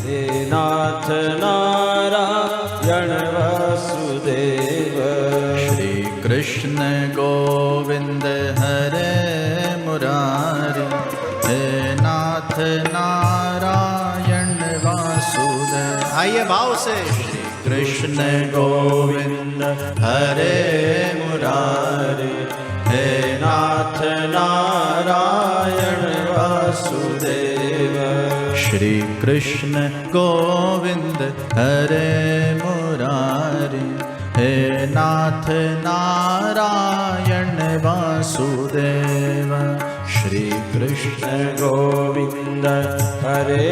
હે નાથ નારાયણ વાસુદેવ. શ્રી કૃષ્ણ ગોવિંદ હરે મુરારી હે નાથ નારાયણ વાસુદેવ. आइए भाव से. श्री कृष्ण गोविंद हरे मुरारी हे नाथ नारायण वासुदेव. श्री कृष्ण गोविंद हरे मुरारी हे नाथ नारायण वासुदेव. श्री कृष्ण गोविंद हरे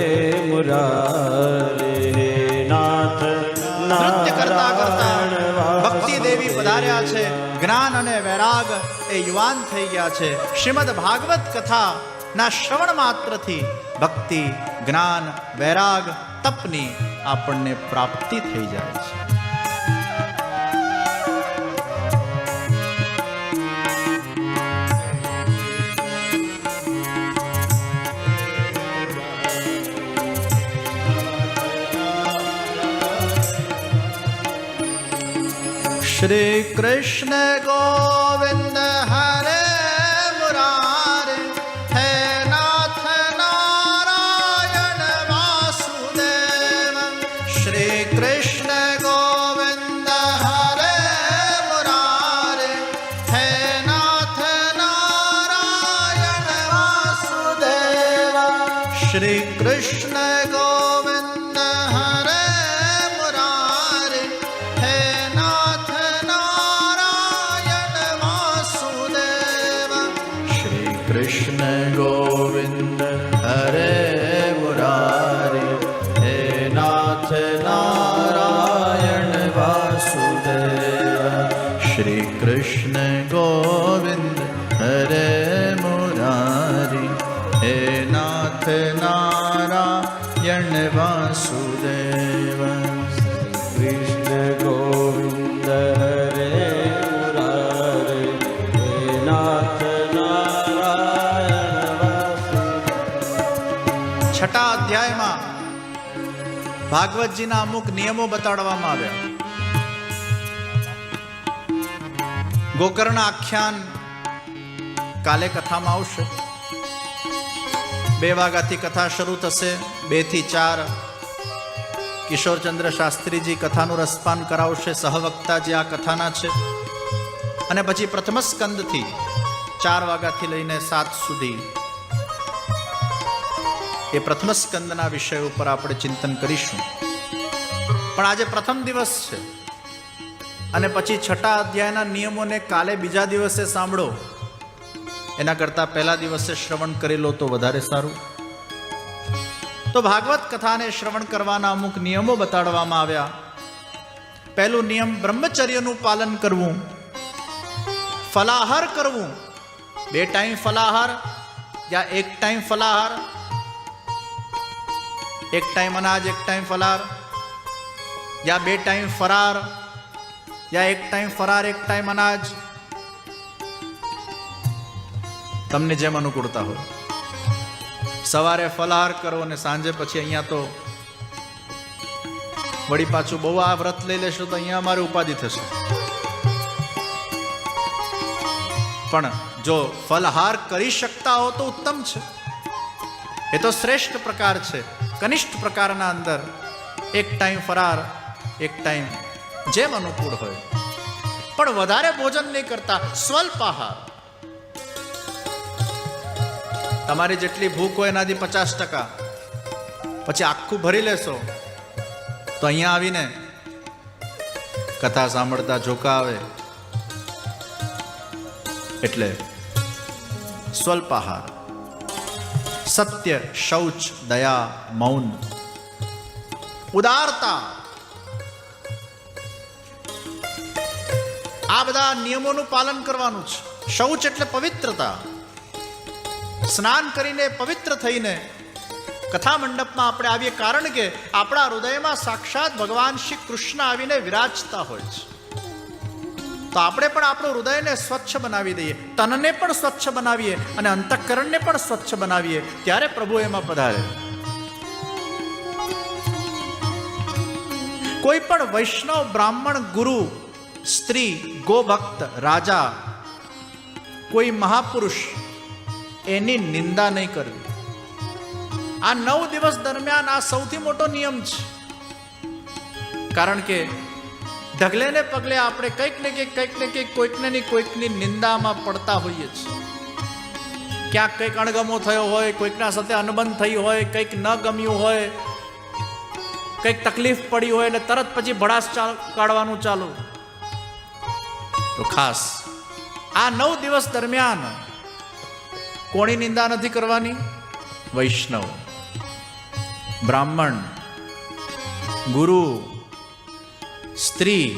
मुरारी हे नाथ નૃત્ય કરતા કરતા ભક્તિ દેવી પધાર્યા છે. જ્ઞાન અને વૈરાગ એ યુવાન થઈ ગયા છે. શ્રીમદ ભાગવત કથા ના શ્રવણ માત્રથી ભક્તિ જ્ઞાન વૈરાગ તપની આપણને પ્રાપ્તિ થઈ જાય છે. श्री कृष्ण गोविंद हरे मुरारी हे नाथ नारायण वासुदेव. श्री कृष्ण गोविंद हरे मुरारी हे नाथ नारायण वासुदेव. श्री कृष्ण गोविंद हरे मुरारी हे नाथ कृष्ण गोविंद हरे मुरारी हे नाथ नारायण वासुदेव. श्री कृष्ण गोविंद हरे मुरारी हे नाथ नारायण वासुदेव. कृष्ण गोविंद हरे मुरारी हे नाथ છઠ્ઠા અધ્યાયમાં ભાગવતજીના અમુક નિયમો બતાડવામાં આવ્યા. ગોકર્ણ આખ્યાન કાલે કથામાં આવશે. 2 વાગ્યાથી કથા શરૂ થશે. 2 થી 4 કિશોરચંદ્ર શાસ્ત્રીજી કથાનું રસપાન કરાવશે. સહવક્તા જે આ કથાના છે. અને પછી પ્રથમ સ્કંદથી 4 વાગ્યાથી લઈને 7 સુધી એ પ્રથમ સ્કંદના વિષય ઉપર આપણે ચિંતન કરીશું. પણ આજે પ્રથમ દિવસ છે. અને પછી 6ઠા અધ્યાયના નિયમોને કાલે બીજા દિવસે સાંભળો, એના કરતાં પહેલા દિવસે શ્રવણ કરી લો તો વધારે સારું. તો ભાગવત કથાને શ્રવણ કરવાના અમુક નિયમો બતાડવામાં આવ્યા. પહેલું નિયમ, બ્રહ્મચર્યનું પાલન કરવું, ફલાહાર કરવું. 2 ટાઈમ ફલાહાર યા 1 ટાઈમ ફલાહાર, 1 ટાઈમ અનાજ 1 ટાઈમ ફલાહાર, યા 2 ટાઈમ ફરાર, યા 1 ટાઈમ ફરાર 1 ટાઈમ અનાજ, તમને જેમ અનુકૂળતા હોય. સવારે ફલાહાર કરો અને સાંજે પછી અહીંયા તો વળી પાછું બહુ આ વ્રત લઈ લેશો તો અહીંયા અમારી ઉપાધિ થશે. પણ જો ફલહાર કરી શકતા હો તો ઉત્તમ છે, એ તો શ્રેષ્ઠ પ્રકાર છે. કનિષ્ઠ પ્રકારના અંદર 1 ટાઈમ ફરાર 1 ટાઈમ, જેમ અનુકૂળ હોય. પણ વધારે ભોજન નહીં કરતા, સ્વલ્પ આહાર. તમારી જેટલી ભૂખ હોય એનાથી 50%, પછી આખું ભરી લેશો તો અહીંયા આવીને કથા સાંભળતા ઝોકા આવે. એટલે સ્વલ્પ આહાર, સત્ય, શૌચ, દયા, મૌન, ઉદારતા, આ બધા નિયમોનું પાલન કરવાનું છે. શૌચ એટલે પવિત્રતા. સ્નાન કરીને પવિત્ર થઈને કથા મંડપમાં આપણે આવીએ, કારણ કે આપણા હૃદયમાં સાક્ષાત ભગવાન શ્રી કૃષ્ણ આવીને વિરાજતા હોય છે. તો આપણે પણ આપણું હૃદયને સ્વચ્છ બનાવી દઈએ, તનને પણ સ્વચ્છ બનાવીએ અને અંતઃકરણને પણ સ્વચ્છ બનાવીએ, ત્યારે પ્રભુ એમાં પધારે. કોઈ પણ વૈષ્ણવ, બ્રાહ્મણ, ગુરુ, સ્ત્રી, ગોભક્ત, રાજા, કોઈ મહાપુરુષ, એની નિંદા નહીં કરવી. આ 9 દિવસ દરમિયાન આ સૌથી મોટો નિયમ છે. કારણ કે ઢગલે ને પગલે આપણે કંઈક ને કંઈક કોઈકની નિંદામાં પડતા હોઈએ છીએ. ક્યાંક કંઈક અણગમો થયો હોય, કોઈકના સાથે અનબન થઈ હોય, કંઈક ન ગમ્યું હોય, કંઈક તકલીફ પડી હોય એટલે તરત પછી ભડાસ કાઢવાનું ચાલુ. તો ખાસ આ 9 દિવસ દરમિયાન કોની નિંદા નથી કરવાની? વૈષ્ણવ, બ્રાહ્મણ, ગુરુ, સ્ત્રી.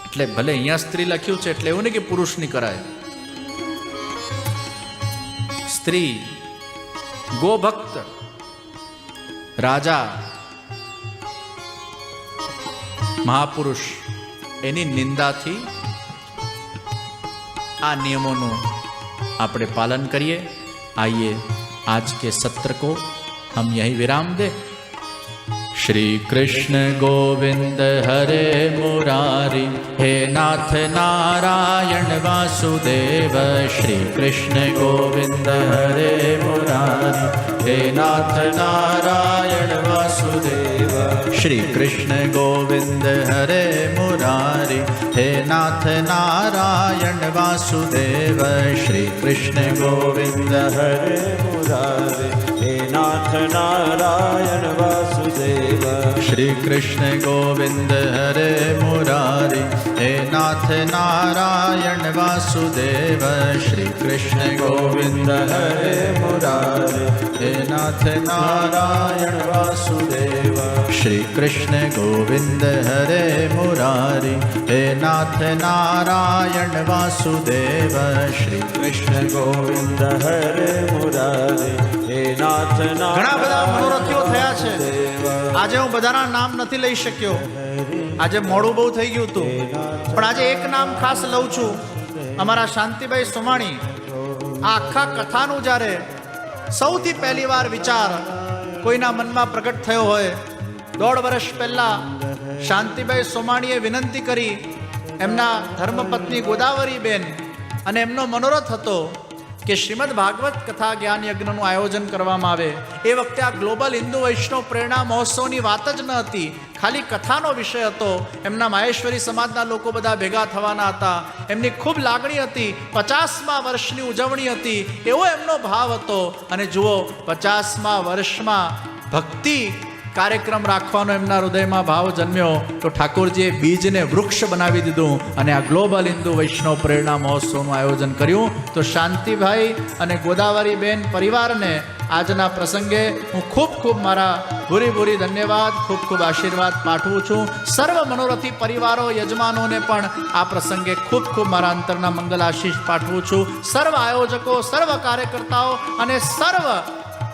એટલે ભલે અહીંયા સ્ત્રી લખ્યું છે એટલે એવું નહીં કે પુરુષની કરાય. સ્ત્રી, ગોભક્ત, રાજા, મહાપુરુષ, એની નિંદાથી આ નિયમોનું આપણે पालन करिए. आइए आज के सत्र को हम यही विराम दे. श्री कृष्ण गोविंद हरे मुरारी, हे नाथ नारायण वासुदेव. श्री कृष्ण गोविंद हरे मुरारी, हे नाथ नारायण वासुदेव. श्री कृष्ण गोविंद हरे मुरारी, हे नाथ नारायण वासुदेव. श्री कृष्ण गोविंद हरे मुरारी, हे नाथ नारायण वासुदेव. श्री कृष्ण गोविंद हरे मुरारी, हे नाथ नारायण वासुदेव. श्री कृष्ण गोविंद हरे मुरारी, हे नाथ नारायण वासुदेव. श्री कृष्ण गोविंद हरे मुरारी, हे नाथ नारायण वासुदेव. श्री कृष्ण गोविंद हरे मुरारी, हे नाथ नारायण. ઘણા બધા મનોરથીઓ થયા છે. આજે હું બધાના નામ નથી લઈ શક્યો, આજે મોડું બહુ થઈ ગયું હતું, પણ આજે એક નામ ખાસ લઉં છું. અમારા શાંતિભાઈ સોમાણી. આ આખા કથાનું જ્યારે સૌથી પહેલી વાર વિચાર કોઈના મનમાં પ્રગટ થયો હોય, 1.5 વર્ષ પહેલા શાંતિભાઈ સોમાણીએ વિનંતી કરી એમના ધર્મપત્ની ગોદાવરીબેન, અને એમનો મનોરથ હતો કે શ્રીમદ ભાગવત કથા જ્ઞાન યજ્ઞનું આયોજન કરવામાં આવે. એ વખતે આ ગ્લોબલ હિન્દુ વૈષ્ણવ પ્રેરણા મહોત્સવની વાત જ ન હતી, ખાલી કથાનો વિષય હતો. એમના માહેશ્વરી સમાજના લોકો બધા ભેગા થવાના હતા. એમની ખૂબ લાગણી હતી, 50મા વર્ષની ઉજવણી હતી, એવો એમનો ભાવ હતો. અને જુઓ, 50મા વર્ષમાં ભક્તિ કાર્યક્રમ રાખવાનો એમના હૃદયમાં ભાવ જન્મ્યો તો ઠાકોરજીએ બીજને વૃક્ષ બનાવી દીધું અને આ ગ્લોબલ હિન્દુ વૈષ્ણવ પ્રેરણા મહોત્સવનું આયોજન કર્યું. તો શાંતિભાઈ અને ગોદાવરીબેન પરિવારને આજના પ્રસંગે હું ખૂબ ખૂબ મારા ભૂરી ધન્યવાદ, ખૂબ ખૂબ આશીર્વાદ પાઠવું છું. સર્વ મનોરથી પરિવારો, યજમાનોને પણ આ પ્રસંગે ખૂબ ખૂબ મારા અંતરના મંગલ આશીષ પાઠવું છું. સર્વ આયોજકો, સર્વ કાર્યકર્તાઓ અને સર્વ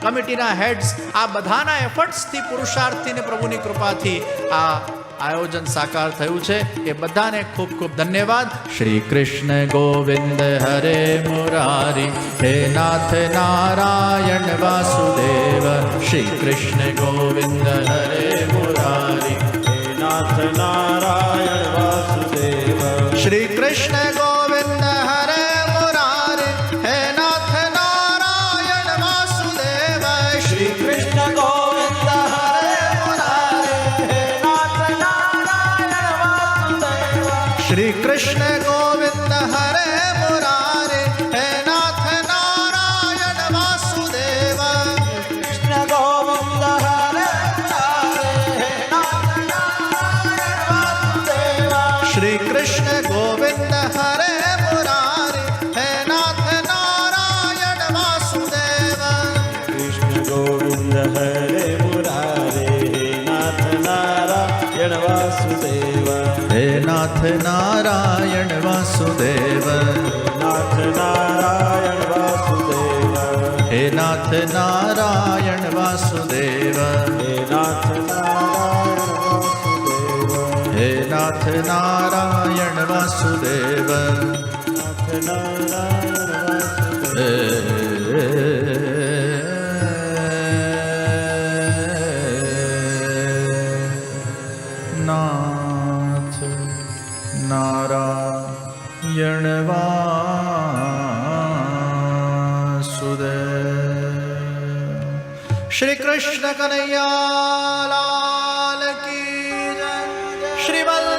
કમિટીના હેડ્સ, આ બધાના એફર્ટ્સથી, પુરુષાર્થથી ને પ્રભુની કૃપાથી આ આયોજન સાકાર થયું છે. એ બધાને ખૂબ ખૂબ ધન્યવાદ. શ્રી કૃષ્ણ ગોવિંદ હરે મુરારી, હે નાથ નારાયણ વાસુદેવ. શ્રી કૃષ્ણ ગોવિંદ હરે મુરારી, હે નાથ નારાયણ વાસુદેવ. શ્રી કૃષ્ણ ગોવિંદ હરે મુરારી, હે નાથ નારાયણ વાસુદેવ. શ્રી કૃષ્ણ ગોવિંદ હરે મુરારી, હે નાથ નારાયણ વાસુદેવ. શ્રી કૃષ્ણ ગોવિંદ હરે મુરારી, હે નાથ નારાયણ વાસુદેવ. કૃષ્ણ ગોવિંદ હરે મુરારી, હે નાથ નારાયણ વાસુદેવ. શ્રી કૃષ્ણ ગોવિંદ હરે મુરારી, હે નાથ નારાયણ વાસુદેવ. કૃષ્ણ ગોવિંદ હરે મુરારે, હે નાથ નારાયણ વાસુદેવ. હે નાથ નારાયણ વાસુદેવ. નાથ નારાયણ વાસુદેવ. હે નાથ નારાયણ વાસુદેવ. હે નાથ નારાયણ વાસુદેવ. હે નાથ નારાયણ વાસુદેવ. નાથ નારાયણ નાથ નારાયણ વાસુદેવ. શ્રી કૃષ્ણ કનૈયા લાલ કી જય. શ્રી વલ્લભ